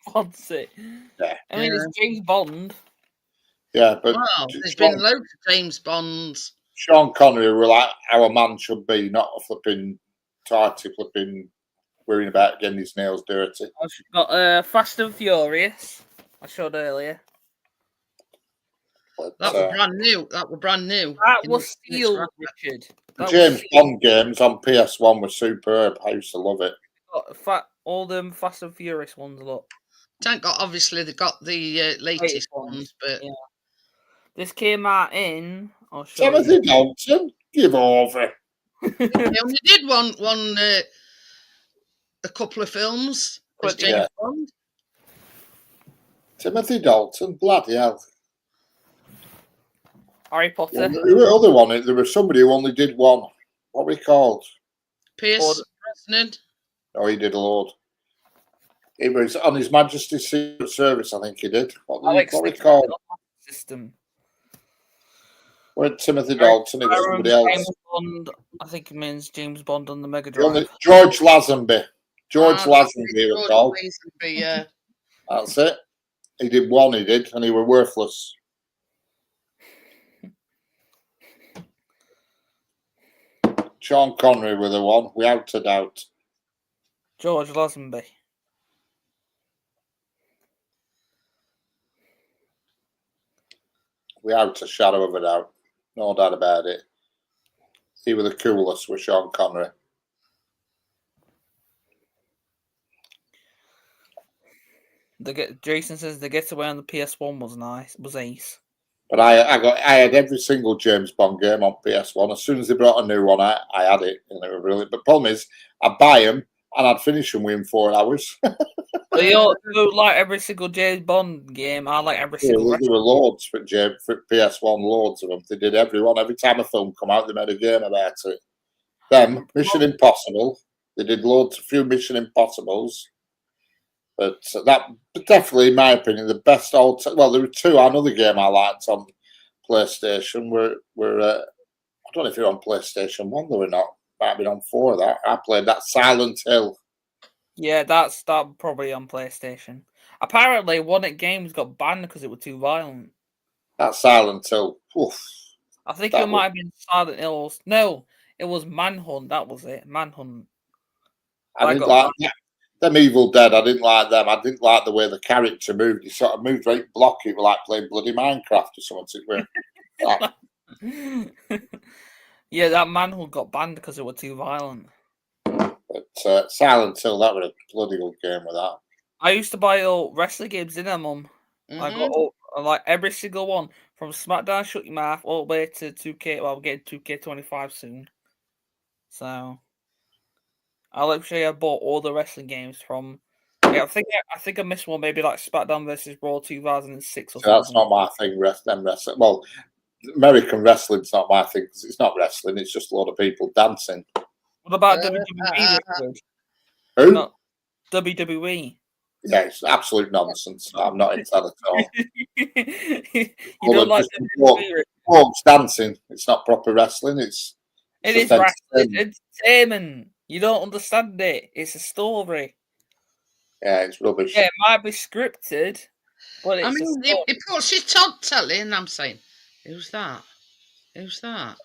S1: Ponzi.
S4: Yeah.
S1: I mean, it's James Bond.
S4: Yeah, but
S2: wow, there's been loads of James Bonds.
S4: Sean Connery were like how a man should be, not a flipping tighty flipping worrying about getting his nails dirty.
S1: I've got Fast and Furious. I showed earlier.
S4: But,
S2: That was brand new. That
S1: was steel, Richard.
S4: James Bond games on PS1 were superb. I used to love it.
S1: All them Fast and Furious ones, look.
S2: Obviously they got the latest ones, but
S1: yeah. This came out in
S4: Timothy Dalton, give over.
S2: they only did one a couple of films as James Bond.
S4: Timothy Dalton, bloody hell.
S1: Harry Potter.
S4: Yeah, there were other one. There was somebody who only did one. What were he called?
S2: Pierce Brosnan.
S4: Oh, he did a load. It was on His Majesty's Secret Service, I think he did. What were he called?
S1: System.
S4: Weren't Timothy Dalton, it was somebody else.
S1: James Bond, I think it means James Bond on the Mega Drive.
S4: George Lazenby. George Lazenby was called.
S2: Yeah.
S4: That's it. He did one, and he were worthless. Sean Connery were the one, without a doubt.
S1: George Lazenby.
S4: Without a shadow of a doubt. No doubt about it. He was the coolest with Sean Connery.
S1: Jason says the getaway on the PS1 was nice, was ace.
S4: But I had every single James Bond game on PS1. As soon as they brought a new one out, I had it, and it was brilliant. But the problem is, I'd buy them and I'd finish them within 4 hours.
S1: They all do like every single James Bond game. I like every single.
S4: There were loads for PS1, loads of them. They did every one. Every time a film come out, they made a game about it. Them Mission Impossible. They did a few Mission Impossibles. But that definitely, in my opinion, the best old. Well, there were two. Another game I liked on PlayStation were I don't know if you're on PlayStation 1 though or not. Might have been on 4 of that. I played that Silent Hill.
S1: Yeah, that's probably on PlayStation. Apparently, one of the games got banned because it was too violent.
S4: That Silent Hill. Oof.
S1: I think it might have been Silent Hill. No, it was Manhunt. That was it. Manhunt.
S4: I didn't like them Evil Dead. I didn't like them. I didn't like the way the character moved. He sort of moved very blocky. It was like playing bloody Minecraft or something.
S1: Yeah, that Manhunt got banned because it was too violent.
S4: But Silent Hill, that was a bloody good game with that.
S1: I used to buy all wrestling games, didn't I, Mum? I got
S2: Mhm.
S1: all, like every single one from SmackDown, Shut Your Mouth, all the way to 2K. Well, we're getting 2K25 soon. So I literally have bought all the wrestling games from. Yeah, I think I missed one, maybe like SmackDown versus Raw 2006 or
S4: So that's
S1: something.
S4: not my thing. Them wrestling. Well, American wrestling's not my thing because it's not wrestling. It's just a lot of people dancing.
S1: What about
S2: Uh,
S1: WWE? Richard?
S4: Who?
S1: Not WWE.
S4: Yeah, it's absolute nonsense. I'm not into that at all.
S1: You
S4: Well,
S1: don't like
S4: just
S1: WWE? Richard?
S4: folks dancing. It's not proper wrestling. It's
S1: It
S4: just
S1: is wrestling.
S4: entertainment.
S1: Entertainment. You don't understand it. It's a story.
S4: Yeah, it's rubbish.
S1: Yeah, it might be scripted, but it's
S2: I
S1: a
S2: mean,
S1: story.
S2: it puts your Todd telly, and I'm saying, who's that? Who's that?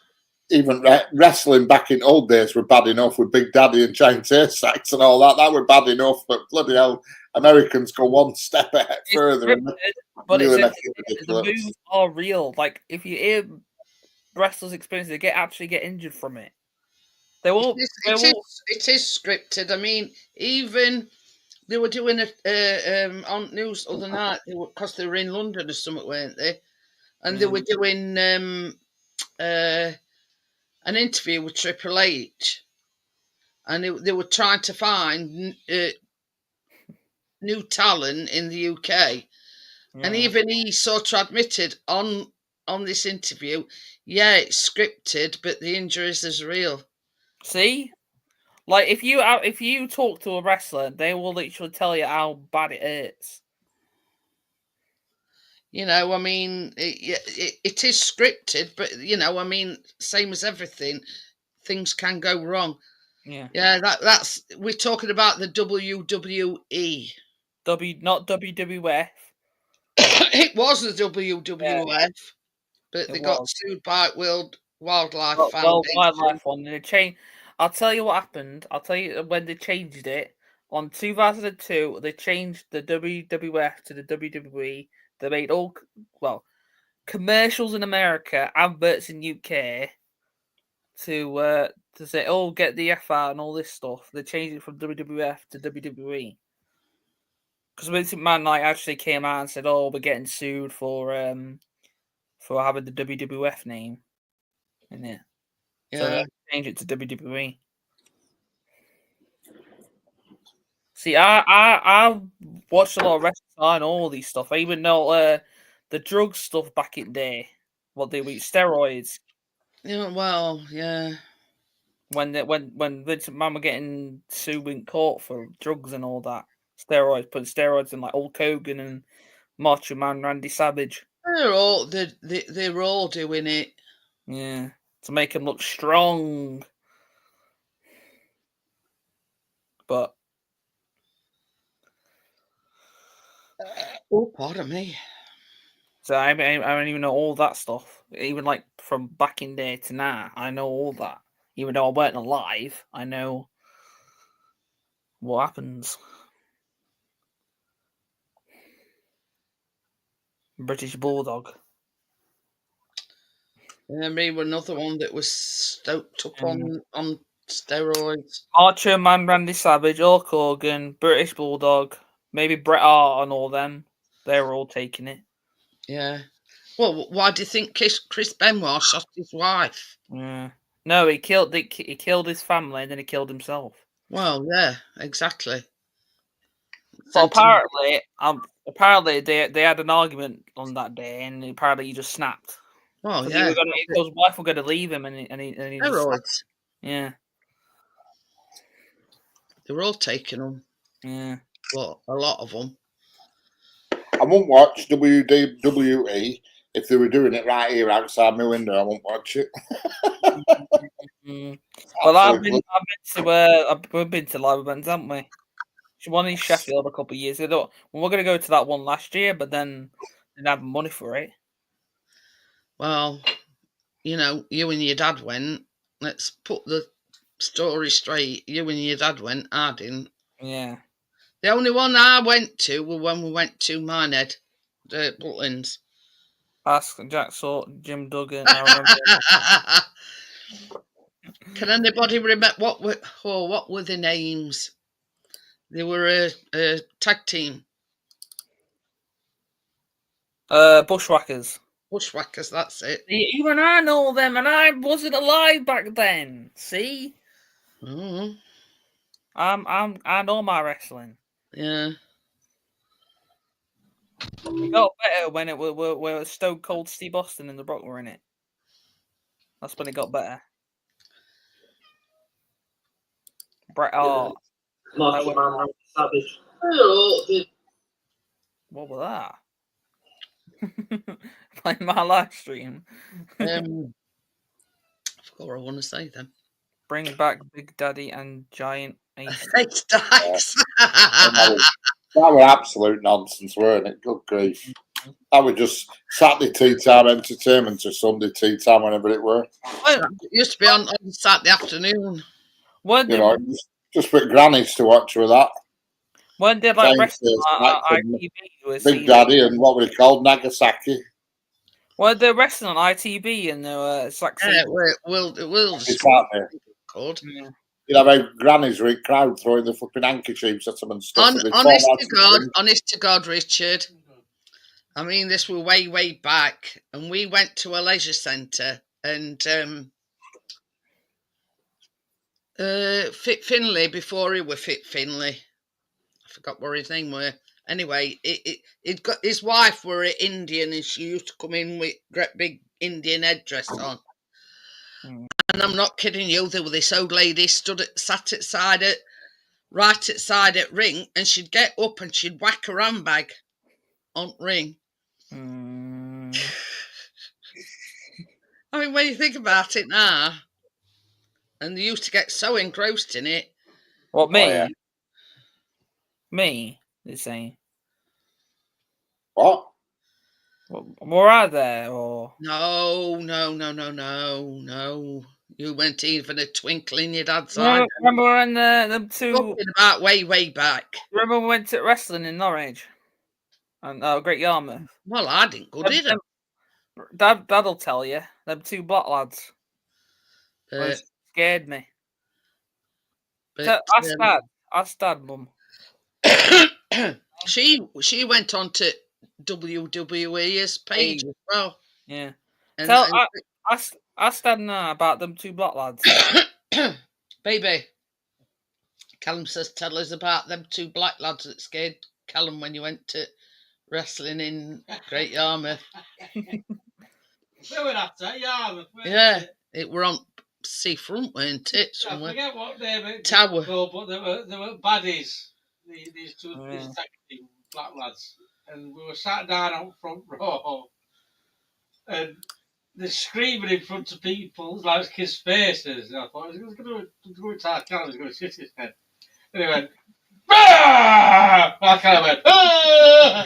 S4: Even wrestling back in old days were bad enough with Big Daddy and Giant Sacks and all that. That were bad enough, but bloody hell, Americans go one step ahead
S1: It's
S4: further and
S1: scripted, but
S4: really
S1: it's
S4: make it
S1: entertaining. The
S4: ridiculous.
S1: moves are real. Like if you hear wrestlers' experience, they actually get injured from it. They won't.
S2: It is scripted. I mean, even they were doing it on news other night because they were in London or something, weren't they? And they were doing an interview with Triple H, and they were trying to find new talent in the UK, and even he sort of admitted on this interview, yeah, it's scripted, but the injuries is real.
S1: See, like if you talk to a wrestler, they will literally tell you how bad it hurts.
S2: You know, I mean, it is scripted, but you know, I mean, same as everything, things can go wrong.
S1: Yeah.
S2: Yeah, that's we're talking about the WWE.
S1: Not WWF.
S2: It was the WWF, but they got
S1: was.
S2: sued by World Wildlife
S1: Well,
S2: Foundation.
S1: Wildlife one. They changed. I'll tell you what happened. I'll tell you when they changed it. On 2002, they changed the WWF to the WWE. They made commercials in America, adverts in UK to say, "Oh, get the F out" and all this stuff. They changed it from WWF to WWE because Vince McMahon actually came out and said, "Oh, we're getting sued for having the WWF name in it." So
S2: Yeah.
S1: they changed it to WWE. See, I watched a lot of wrestling and all these stuff. I even know the drug stuff back in the day. What they eat steroids.
S2: Yeah. Well, yeah.
S1: When Vince McMahon were getting sued in court for drugs and all that. Steroids, putting steroids in like Hulk Hogan and Macho Man Randy Savage.
S2: They're all they're all doing it.
S1: Yeah. To make him look strong. But
S2: oh, pardon me.
S1: so I don't even know all that stuff. Even like from back in day to now, I know all that. Even though I weren't alive, I know what happens. British Bulldog.
S2: I mean, another one that was stoked up on steroids.
S1: Macho Man Randy Savage, Hulk Hogan, British Bulldog, maybe Bret Hart and all them. They were all taking it.
S2: Yeah. Well, why do you think Chris Benoit shot his wife?
S1: Yeah. No, he killed his family and then he killed himself.
S2: Well, yeah, exactly.
S1: So apparently they had an argument on that day, and apparently he just snapped.
S2: Well, yeah,
S1: his wife were going to leave him, and he
S2: steroids.
S1: Yeah,
S2: they were all taking them.
S1: Yeah,
S2: well, a lot of them.
S4: I won't watch WWE if they were doing it right here outside my window. I won't watch it.
S1: Well, we've been to live events, haven't we? She won in Sheffield a couple of years ago. We were going to go to that one last year, but then didn't have money for it.
S2: Well, you know, you and your dad went. Let's put the story straight. You and your dad went. I didn't.
S1: Yeah.
S2: The only one I went to was when we went to Minehead, the Butlins.
S1: Ask Jack Sort, Jim Duggan. I remember.
S2: Can anybody remember what were the names? They were a tag team.
S1: Bushwhackers.
S2: Bushwhackers, that's it.
S1: Even I know them, and I wasn't alive back then. See,
S2: Oh,
S1: I know my wrestling.
S2: yeah.
S1: It got better when it was Stone Cold Steve Austin and The Rock were in it. That's when it got better. Bret Hart.
S3: Macho Man Randy Savage.
S1: What was that? Playing my live stream.
S2: I forgot what I want to say then.
S1: Bring back Big Daddy and Giant Ace.
S2: Ace Dykes.
S4: That were absolute nonsense, weren't it? Good grief. That was just Saturday tea time entertainment or Sunday tea time, whenever it were.
S2: It used to be on Saturday afternoon.
S1: When
S4: You
S1: did,
S4: know, just for grannies to watch with that.
S1: when did like
S4: Giant
S1: wrestling
S4: Ace
S1: on
S4: Dykes and
S1: ITV? Was
S4: Big Daddy and what were they called? Nagasaki.
S1: When they're wrestling on ITV and it's like
S2: Yeah, it will
S4: It's Saturday.
S2: called.
S4: You'd have a grannies with crowd throwing the flipping handkerchiefs at them and stuff.
S2: Honest to God, Richard. I mean, this was way back, and we went to a leisure centre, and Fit Finlay, before he were Fit Finlay, I forgot what his name were. Anyway, it got his wife were an Indian, and she used to come in with great big Indian headdress on. And I'm not kidding you, there was this old lady sat right outside at ring, and she'd get up and she'd whack her handbag on ring. I mean, when you think about it now, and they used to get so engrossed in it.
S1: What, me?
S4: Oh, yeah.
S1: Me, they're saying.
S4: What?
S1: Were I there, or?
S2: No. You weren't even a twinkle in your dad's eye.
S1: Remember when them two...
S2: Talking about way back.
S1: Remember when we went to wrestling in Norwich? And Great Yarmouth?
S2: Well, I didn't go, did I?
S1: Dad'll tell you. Them two black lads. Scared me. Ask Dad, Mum.
S2: She went on to WWE as Paige as well.
S1: Yeah.
S2: And,
S1: ask Dad now about them two black lads.
S2: Baby, Callum says, tell us about them two black lads that scared Callum when you went to wrestling in Great Yarmouth.
S3: Where were that at? Yarmouth?
S2: Yeah, it were on seafront, weren't it? Somewhere.
S3: I forget what name it
S2: Tower.
S3: was, but they were baddies. These two tag team black lads. And we were sat down out front row. And they're screaming in front of people like kids' faces. And I thought, he's going to go into Callum, he's going to shit his head. And he went, "Ah!" I kind of went, "Ah!"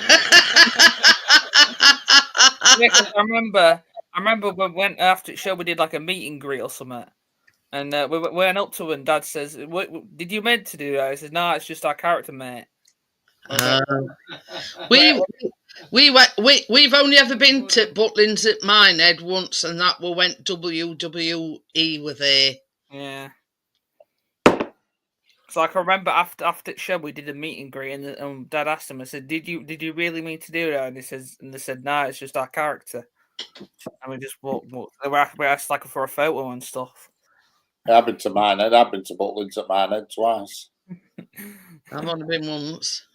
S1: I remember when we went after the show, we did like a meet and greet or something. And we went up to him, and Dad says, did you meant to do that? I said, no, it's just our character, mate.
S2: We've only ever been to Butlins at Minehead once, and that we went WWE with there.
S1: Yeah. So I can remember after the show we did a meet and greet, and Dad asked him, I said, did you really mean to do that? And they said, no, it's just our character. And we just we asked like for a photo and stuff.
S4: I've been to Minehead. I've been to Butlins at Minehead twice.
S2: I've only been once.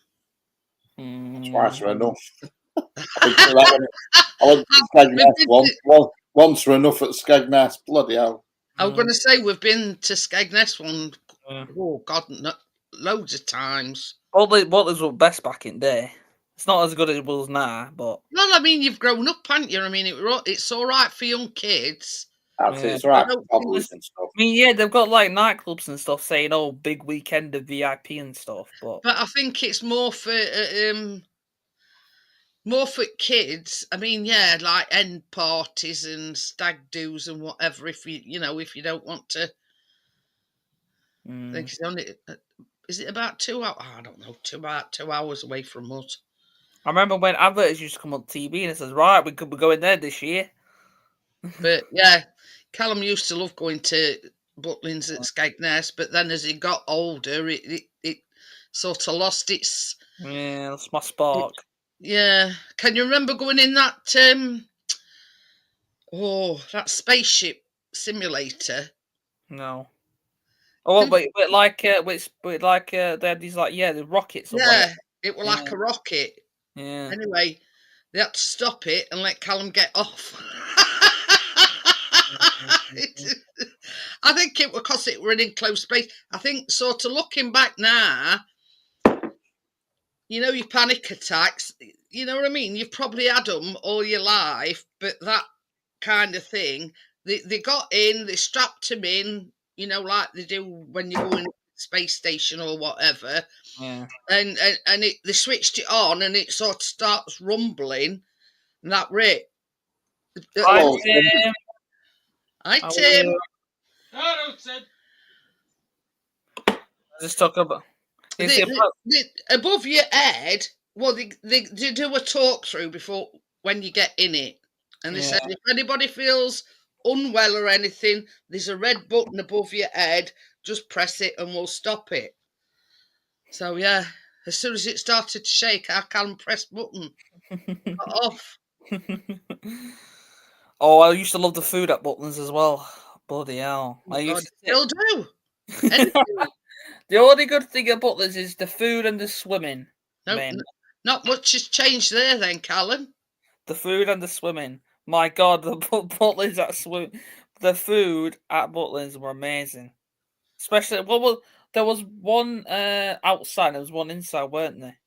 S4: Twice were enough. I went to Skegness once were enough at Skegness. Bloody hell.
S2: I was going to say we've been to Skegness one. Oh God, loads of times.
S1: Butlins were best back in the day. It's not as good as it was now, but
S2: well, I mean, you've grown up, haven't you? I mean, it's all right for young kids.
S4: It's right. And stuff.
S1: I mean, yeah, they've got like nightclubs and stuff saying, "Oh, big weekend of VIP and stuff." But
S2: I think it's more for kids. I mean, yeah, like end parties and stag do's and whatever. If you don't want to, I think it's only. Is it about 2 hours? I don't know. About 2 hours away from us.
S1: I remember when adverts used to come on TV and it says, "Right, we could be going there this year."
S2: But yeah, Callum used to love going to Butlins at Skegness, but then as it got older, it sort of lost its.
S1: Yeah, that's my spark.
S2: Yeah. Can you remember going in that that spaceship simulator?
S1: No. Oh, wait, they had these the rockets. Or whatever.
S2: Yeah, it was like a rocket.
S1: Yeah.
S2: Anyway, they had to stop it and let Callum get off. I think it was because it were in enclosed space. I think sort of looking back now, your panic attacks, you know what I mean? You've probably had them all your life, but that kind of thing, they got in, they strapped him in, like they do when you go in a space station or whatever.
S1: Yeah.
S2: And they switched it on and it sort of starts rumbling, and that rate.
S4: Oh,
S2: Hi, Tim.
S3: No, Tim.
S1: Just talk about.
S2: Above your head, well, they do a talk through before when you get in it, and they said if anybody feels unwell or anything, there's a red button above your head. Just press it and we'll stop it. So yeah, as soon as it started to shake, I can press button. Got off.
S1: Oh, I used to love the food at Butlins as well. Bloody hell!
S2: Still do.
S1: The only good thing at Butlins is the food and the swimming.
S2: Not much has changed there then, Callum.
S1: The food and the swimming. My God, the Butlins the food at Butlins were amazing. Especially, there was one outside, there was one inside, weren't there?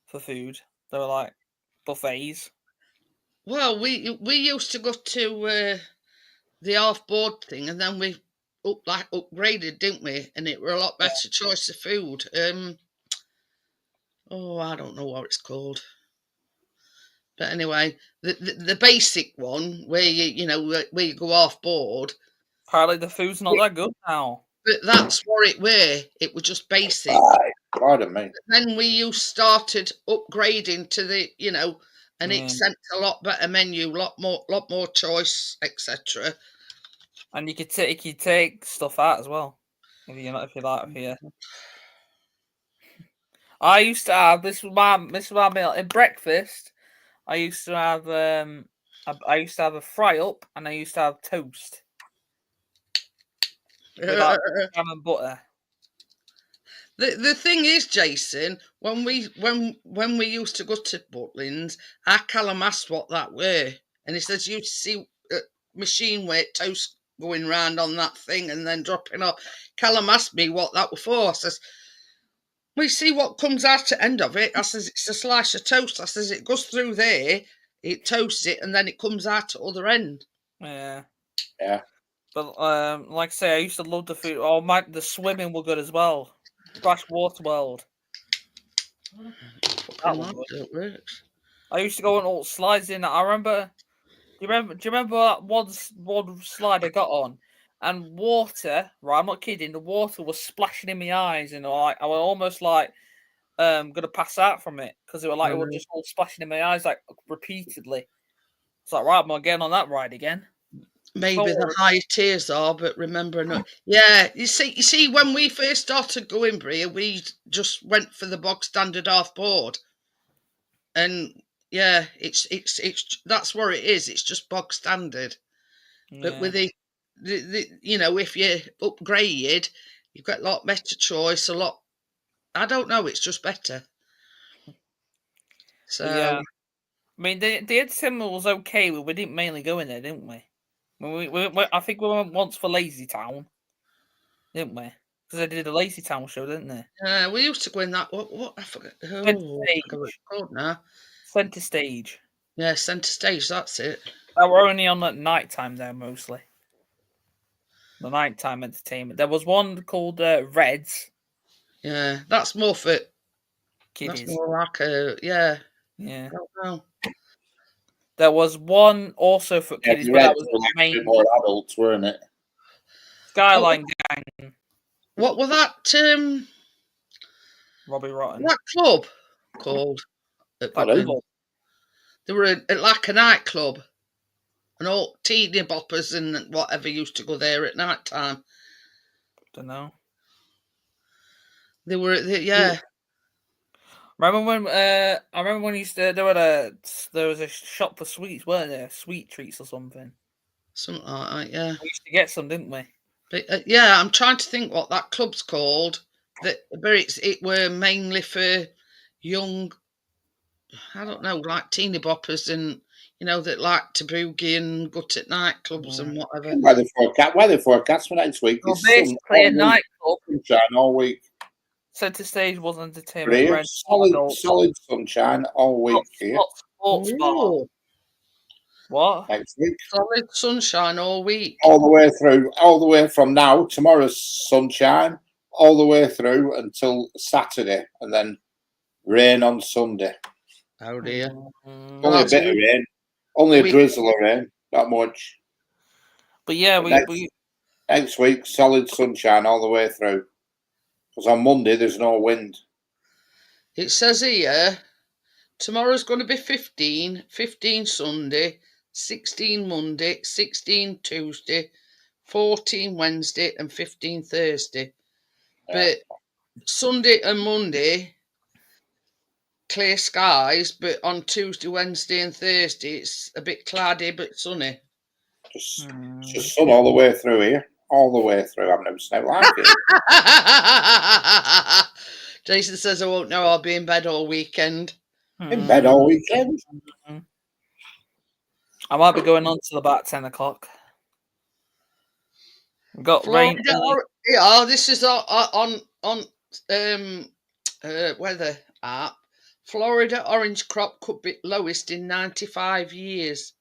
S1: For food, they were like buffets.
S2: Well, we used to go to the half board thing, and then we upgraded, didn't we? And it were a lot better choice of food. I don't know what it's called, but anyway, the basic one where where you go half board.
S1: Apparently, the food's not that good now.
S2: But that's what it were. It was just basic.
S4: Pardon me.
S2: Then we started upgrading to the, and it sent a lot better menu, lot more choice, etc.
S1: And you could take stuff out as well, if you like. I used to have this was my meal in breakfast. I used to have a fry up, and I used to have toast with jam and butter.
S2: The thing is, Jason, when we used to go to Butlins, our Callum asked what that were, and he says you see machine weight toast going round on that thing and then dropping off. Callum asked me what that was for. I says, we see what comes out at the end of it. I says it's a slice of toast. I says it goes through there, it toasts it, and then it comes out at the other end.
S1: Yeah.
S4: But
S1: like I say, I used to love the food. Oh, the swimming were good as well. Splash Water World.
S2: It works.
S1: I used to go on all slides in. I remember. Do you remember that one slide I got on, and water? Right, I'm not kidding. The water was splashing in my eyes, and I was almost like gonna pass out from it because it was just all splashing in my eyes like repeatedly. It's like, right, I'm not getting on that ride again.
S2: Maybe the higher tiers are, but remember not. Yeah, you see, when we first started going, Bria, we just went for the bog standard half board, and yeah, it's that's where it is. It's just bog standard, but with the if you upgrade, you've got a lot better choice. A lot, I don't know. It's just better. So
S1: yeah, I mean, the Ed Symbol was okay. We didn't mainly go in there, didn't we? I think we went once for Lazy Town, didn't we? Because they did a Lazy Town show, didn't they?
S2: Yeah, we used to go in that. What I forget. What it's called now.
S1: Centre Stage.
S2: Yeah, Centre Stage. That's it.
S1: That were only on at night time there mostly. The nighttime entertainment. There was one called Reds.
S2: Yeah, that's more for
S1: kiddies.
S2: That's more like yeah.
S1: Yeah.
S2: I don't know.
S1: There was one also for kiddies, but that was
S4: main more adults, weren't it?
S1: Skyline Gang.
S2: What was that?
S1: Robbie Rotten.
S2: That club called? They were like a nightclub. And all teeny boppers and whatever used to go there at night time.
S1: Don't know.
S2: They were, yeah.
S1: Remember when? I remember when there was a shop for sweets, weren't there? Sweet treats or something.
S2: Something like that, yeah.
S1: We used to get some, didn't we?
S2: But yeah, I'm trying to think what that club's called. But it were mainly for young, I don't know, like teeny boppers and that like to boogie and go to nightclubs and whatever.
S4: Weather forecast for next week
S1: Well,
S4: is
S1: basically a nightclub.
S4: sunshine all week.
S1: Centre Stage was entertainment.
S4: Here, solid sunshine all week here.
S1: Sports bar. What?
S4: Next week.
S2: Solid sunshine all week.
S4: All the way through, all the way from now. Tomorrow's sunshine, all the way through until Saturday, and then rain on Sunday.
S2: Oh dear.
S4: Only a bit of rain. Only a drizzle of rain, not much.
S1: But yeah,
S4: next week, solid sunshine all the way through. Because on Monday, there's no wind.
S2: It says here, tomorrow's going to be 15 Sunday, 16 Monday, 16 Tuesday, 14 Wednesday, and 15 Thursday. Yeah. But Sunday and Monday, clear skies, but on Tuesday, Wednesday, and Thursday, it's a bit cloudy but sunny.
S4: Just sun all the way through here. All the way through. I've never seen it like it.
S2: Jason says, I won't know. I'll be in bed all weekend.
S4: In bed all weekend?
S1: I might be going on till about 10 o'clock. We've got rain.
S2: Yeah, this is on weather app. Florida orange crop could be lowest in 95 years.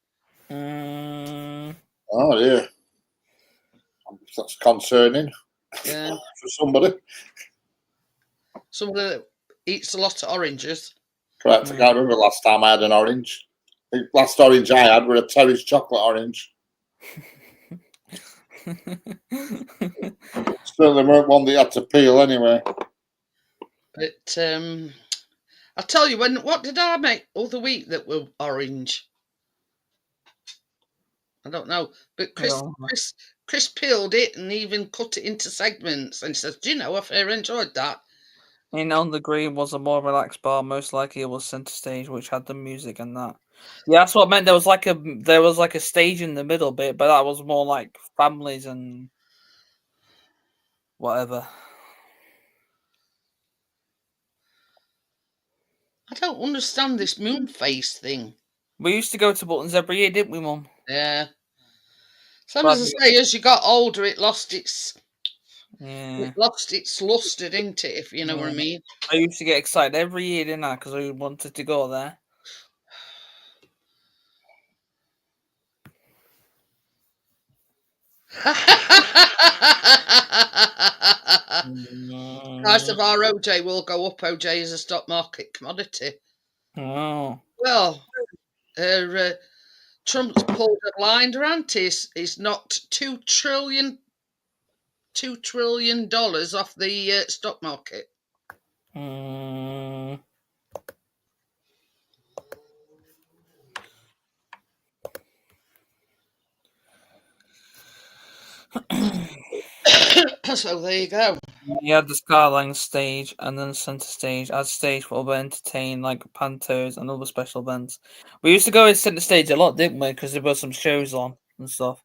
S4: Oh, yeah. That's concerning.
S2: Yeah.
S4: For somebody.
S2: Somebody that eats a lot of oranges.
S4: Correct. I can't remember last time I had an orange. The last orange I had was a Terry's chocolate orange. Certainly weren't one that you had to peel anyway.
S2: But I'll tell you, what did I make other week that were orange? I don't know. But Chris peeled it and even cut it into segments and says, do you know, I enjoyed that.
S1: And on the green was a more relaxed bar. Most likely it was Centre Stage, which had the music and that. Yeah, that's what I meant. There was like a stage in the middle bit, but that was more like families and whatever.
S2: I don't understand this moon face thing.
S1: We used to go to Buttons every year, didn't we, Mum?
S2: Yeah. Some as I say, as you got older, it lost its luster, didn't it? If you know what I mean.
S1: I used to get excited every year, didn't I? Because I wanted to go there.
S2: Price of our OJ will go up. OJ is a stock market commodity.
S1: Oh.
S2: Well, Trump's pulled a blinder, ante. He's knocked $2 trillion off the stock market. So there you go.
S1: You had the Skyline stage and then Centre Stage as stage for other entertain like pantos and other special events. We used to go to Centre Stage a lot, didn't we? Because there were some shows on and stuff.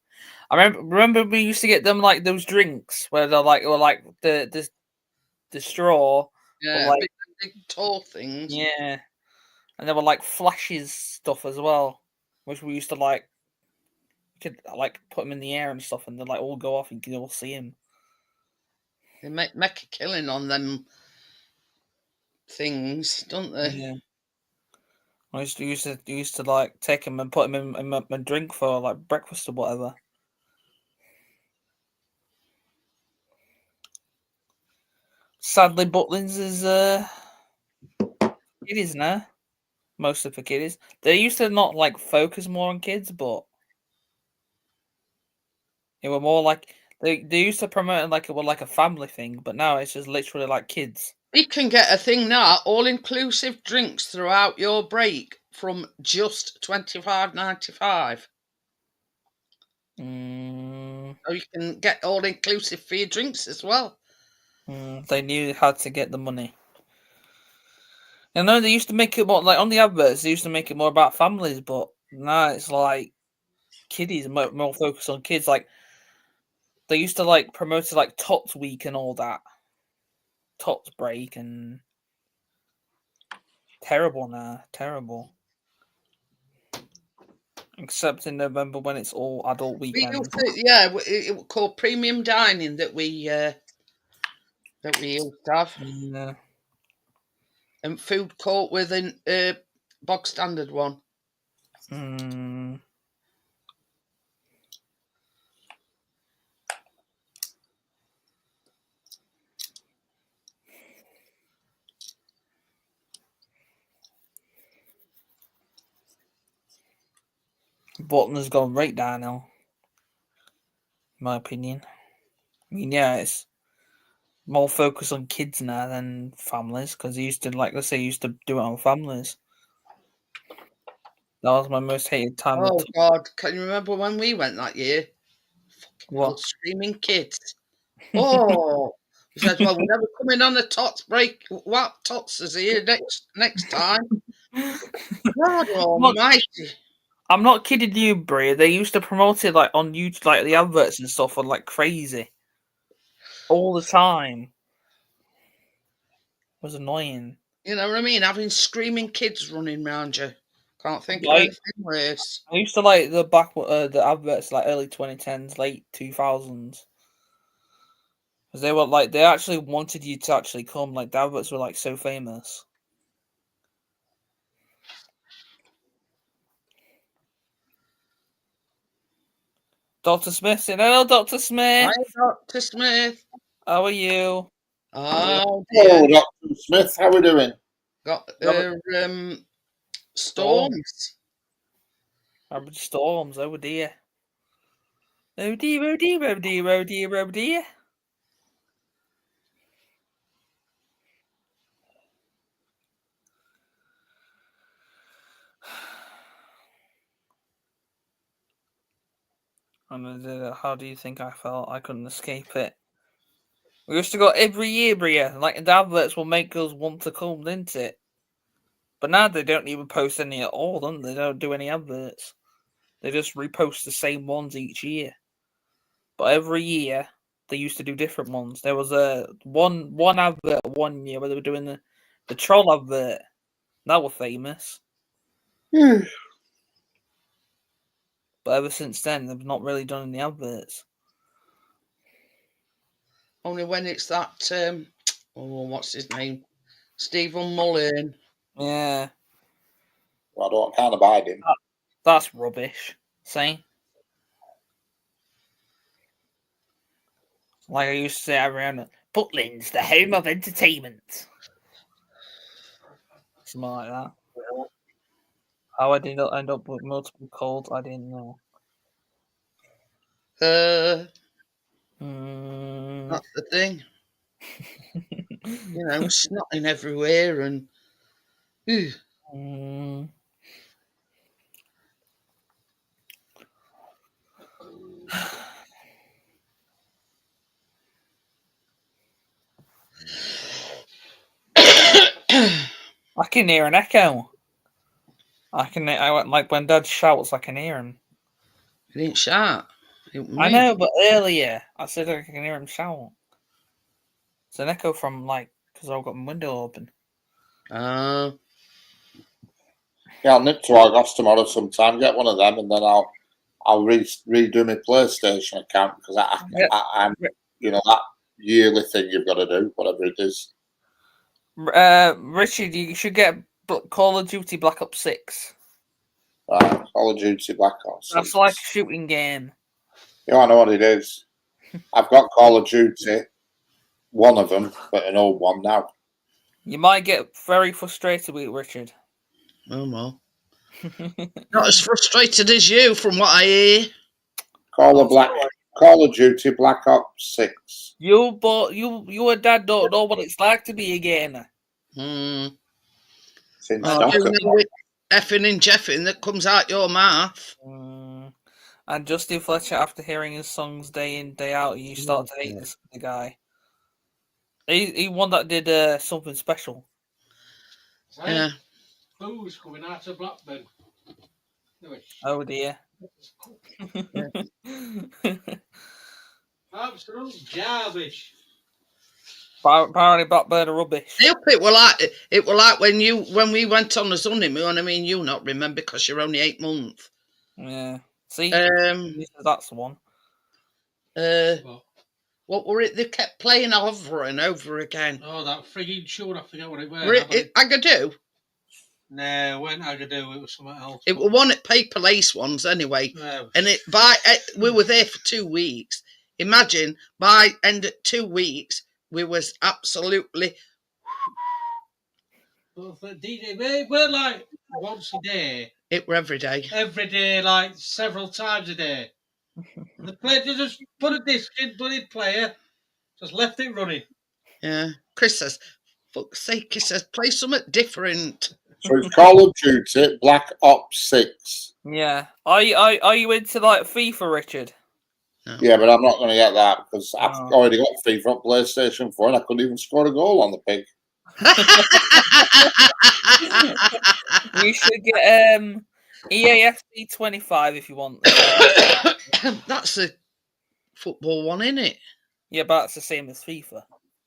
S1: I remember we used to get them like those drinks where they're like the straw.
S2: Yeah,
S1: like,
S2: big tall things.
S1: Yeah, and there were like flashes stuff as well, which we used to like. You could like put them in the air and stuff, and they like all go off, and you can all see them.
S2: They make a killing on them things, don't they?
S1: Yeah. I used to like take them and put them in my drink for like breakfast or whatever. Sadly, Butlins is kiddies now. Mostly for kiddies. They used to not like focus more on kids, but it were more like they used to promote it like it was like a family thing, but now it's just literally like kids.
S2: You can get a thing now, all-inclusive drinks throughout your break from just $25.95. So you can get all inclusive for your drinks as well.
S1: They knew how to get the money. I know they used to make it more like on the adverts. They used to make it more about families, but now it's like kiddies, more focused on kids. Like they used to like promote it like Tots Week and all that, Tots Break, and terrible now, terrible. Except in November when it's all adult
S2: We
S1: weekends.
S2: used to, it was called premium dining that we used to have,
S1: Yeah.
S2: and food court with a bog standard one.
S1: Bolton has gone right downhill, in my opinion. I mean, yeah, it's more focused on kids now than families because they used to, like, let's say, used to do it on families. That was my most hated time.
S2: Oh God, can you remember when we went that year?
S1: What?
S2: Screaming kids. Oh, we said, well, we're never coming on a Tots break. What Tots is here next time? God almighty.
S1: I'm not kidding you, Brie. They used to promote it like on YouTube, like the adverts and stuff are like crazy. All the time. It was annoying.
S2: You know what I mean? Having screaming kids running around you. Can't think of
S1: Like-
S2: anything worse.
S1: I used to like the adverts like early 2010s, late 2000s. Because they were like, they actually wanted you to actually come. Like, the adverts were like so famous. Dr. Smith saying, hello, Dr. Smith.
S2: Hi, Dr. Smith.
S1: How are you?
S2: Oh,
S4: Hello,
S2: dear.
S4: Dr. Smith. How are we doing?
S2: Got storms.
S1: Average storms, oh dear. Oh dear, oh dear, oh dear, oh dear, oh dear. And how do you think I felt? I couldn't escape it. We used to go every year, Bria. Like, the adverts will make us want to come, didn't it? But now they don't even post any at all, don't they? They don't do any adverts. They just repost the same ones each year. But every year, they used to do different ones. There was a one advert one year where they were doing the troll advert. That was famous. But ever since then, they've not really done any adverts.
S2: Only when it's that, what's his name? Stephen Mullen.
S1: Yeah.
S4: Well, I can't abide him.
S1: That's rubbish. See? Like I used to say around Butlins, the home of entertainment. Something like that. How I did not end up with multiple colds, I didn't know.
S2: That's the thing. You know, snotting everywhere and.
S1: I can hear an echo. I went like when Dad shouts, I can hear him.
S2: He didn't shout.
S1: I know, but earlier I said I can hear him shout. It's an echo from like because I've got my window open.
S4: Yeah, I'll nip to Argos tomorrow sometime. Get one of them, and then I'll redo my PlayStation account because I'm you know that yearly thing you've got to do, whatever it is.
S1: Richard, you should get Call of Duty Black Ops 6.
S4: Right, Call of Duty Black Ops 6.
S1: That's like a shooting game.
S4: Yeah, I know what it is. I've got Call of Duty, one of them, but an old one now.
S1: You might get very frustrated with it, Richard.
S2: Oh well. Not as frustrated as you, from what I hear.
S4: Call of Duty Black Ops 6.
S1: You and Dad don't know what it's like to be a gamer.
S2: Effing and jeffing that comes out your mouth.
S1: And Justin Fletcher, after hearing his songs day in, day out, you start to hate the guy. He one that did something special.
S2: Yeah.
S3: Who's coming out of Blackburn?
S1: Oh dear.
S3: Absolute garbage.
S1: Apparently Blackburn are rubbish.
S2: Yep, it were like when we went on the honeymoon. I mean, you not remember because you're only 8 months.
S1: Yeah. See, that's the one.
S2: What were it? They kept playing over and over again.
S3: Oh, that frigging tune! I forget what it was.
S2: Were it Agadoo?
S3: No, it wasn't Agadoo. It was something else.
S2: It was one at Paper Lace ones anyway.
S3: No.
S2: And we were there for 2 weeks. Imagine by end of 2 weeks we was absolutely.
S3: We're like once a day.
S2: It were every day.
S3: Every day, like several times a day. The player just put a disc in, bloody player, just left it running.
S2: Yeah. Chris says, fuck's sake, he says, play something different.
S4: So it's Call of Duty Black Ops 6.
S1: Yeah. Are you into like FIFA, Richard?
S2: No.
S4: Yeah, but I'm not going to get that because I've
S1: Oh.
S4: already got FIFA on PlayStation 4 and I couldn't even score a goal on the pig.
S1: You should get EAFC 25 if you want.
S2: That's a football one, isn't it?
S1: Yeah, but that's the same as FIFA.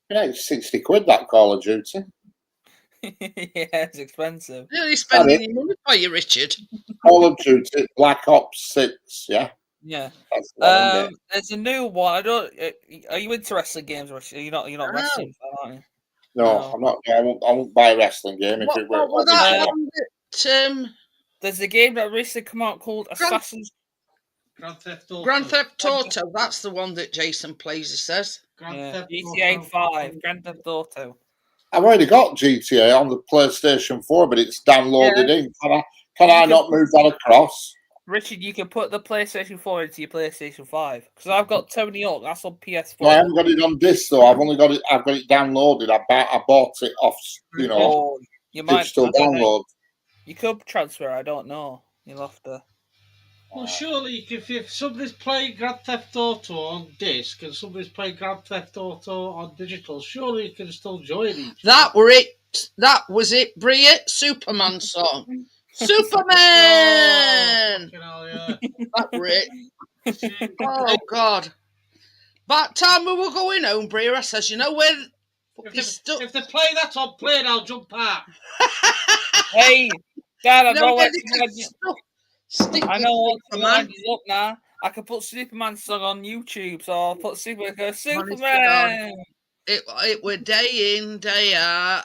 S4: Yeah, it's 60 quid, that Call of Duty.
S1: Yeah, it's expensive.
S2: Really spending your money for you, Richard.
S4: Call of Duty Black Ops 6, yeah?
S1: Yeah.
S4: That's what I'm getting.
S1: There's a new one. I don't. Are you into wrestling games, Richard? You're not
S2: No.
S1: wrestling fan, aren't you?
S4: No,
S1: No.
S4: I'm not. I won't buy a wrestling game if
S2: What
S4: it were.
S2: was that one that,
S1: There's a game that recently come out called Assassin's.
S3: Grand Theft Auto.
S2: Grand Theft Auto? That's the one that Jason plays, he says.
S3: Grand
S1: Yeah,
S3: Theft
S1: GTA
S3: Auto.
S1: 5, Grand Theft Auto.
S4: I've already got GTA on the PlayStation 4, but it's downloaded in. Can I not move that across?
S1: Richard, you can put the PlayStation 4 into your PlayStation 5 because I've got Tony Hawk. That's on PS4.
S4: No, I haven't got it on disc though. I've got it downloaded. I bought it off,
S1: Oh, you might
S4: digital
S1: I don't know.
S4: download.
S1: You could transfer. I don't know. You'll have to.
S3: Well, surely if somebody's playing Grand Theft Auto on disc and somebody's playing Grand Theft Auto on digital, surely you can still join each.
S2: That were it. That was it, Bria. Superman song. Superman!
S3: Fucking hell, yeah.
S2: That were it. Oh, God. By the time we were going home, Bria, I says, you know where...
S3: If they play that on plane, I'll jump out.
S1: Hey, Dad, I
S2: You know
S1: know
S2: where
S1: what
S2: they
S1: to
S2: can
S1: wind you.
S2: stick
S1: I know what to
S2: Superman.
S1: wind you up now. I can put Superman song on YouTube, so I'll put Superman. Go,
S2: Honest to
S1: Superman.
S2: It were day in, day out.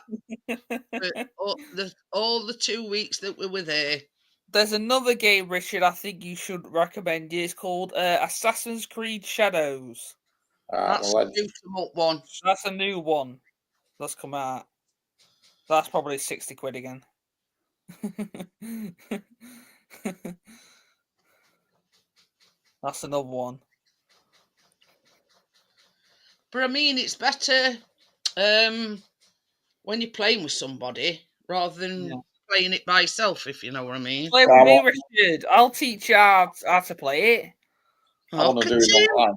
S2: all the 2 weeks that we were there.
S1: There's another game, Richard. I think you should recommend. It's called Assassin's Creed Shadows.
S2: That's
S4: Well,
S2: a shoot 'em up one.
S1: That's a new one that's come out. That's probably 60 quid again. That's another one.
S2: But I mean, it's better when you're playing with somebody rather than playing it by yourself, if you know what I mean.
S1: Play with me, Richard. I'll teach you how to play it.
S4: I want to do it online.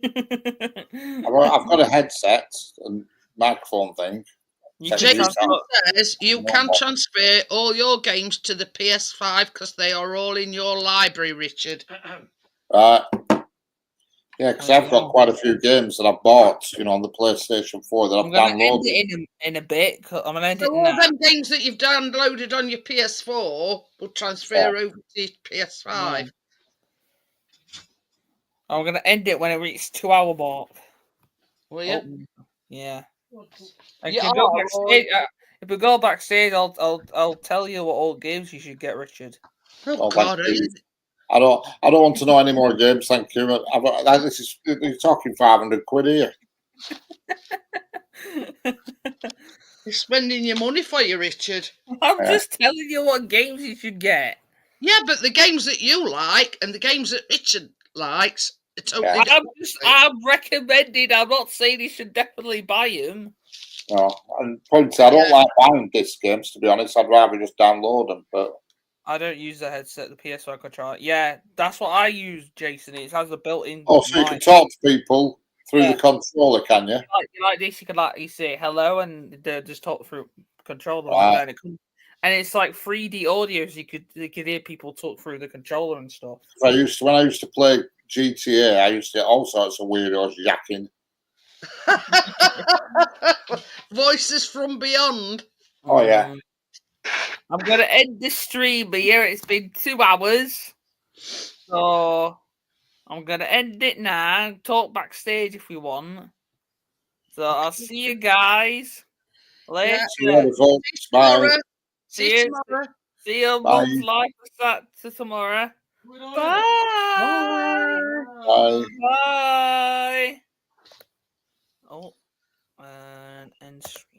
S1: You
S4: I've got a headset and microphone thing.
S1: can
S4: Jason
S1: transfer-
S2: Says you can transfer all your games to the PS5 because they are all in your library, Richard.
S4: Right. Yeah, because I've got quite a few games that I've bought, on the PlayStation 4 that I've
S1: I'm going to end
S4: downloaded.
S1: it in a bit. I'm going to end
S2: So
S1: it
S2: all
S1: now.
S2: them games that you've downloaded on your PS4 will transfer over to your PS5.
S1: I'm going to end it when it reaches 2 hour mark.
S2: Will you?
S1: Oh, yeah. And
S2: Yeah,
S1: if, you go
S2: oh,
S1: backstage, if we go backstage, I'll tell you what old games you should get, Richard.
S2: Oh,
S4: Oh,
S2: God.
S4: thank you. I don't want to know any more games, thank you. You're talking 500 quid here.
S2: You're spending your money for you, Richard.
S1: I'm
S4: Yeah.
S1: just telling you what games you should get.
S2: Yeah, but the games that you like and the games that Richard likes are totally
S4: Yeah.
S2: different.
S1: I'm recommending. I'm not saying you should definitely buy them.
S4: No, and points, I don't like buying disc games, to be honest. I'd rather just download them. But
S1: I don't use the headset, the PS5 controller. Yeah, that's what I use, Jason. It has a built-in.
S4: Oh, so you can
S1: mic.
S4: talk to people through
S1: Yeah.
S4: the controller, can you?
S1: Like this, you could you say hello and they just talk through controller
S4: Right.
S1: like that. And it's like 3D audio, so you could hear people talk through the controller and stuff.
S4: When I used to play GTA, I used to get all sorts of weirdos yakking.
S2: Voices from beyond.
S4: Oh yeah.
S1: I'm gonna end this stream here. It's been 2 hours, so I'm gonna end it now. Talk backstage if we want. So I'll see you guys later.
S2: Yeah.
S4: See you later, folks. Bye.
S2: Tomorrow.
S1: See
S2: See
S1: you
S2: you tomorrow.
S1: See you
S4: Bye.
S1: Mum's Life to tomorrow.
S3: Bye.
S1: Bye.
S4: Bye.
S1: Bye. Oh, and stream.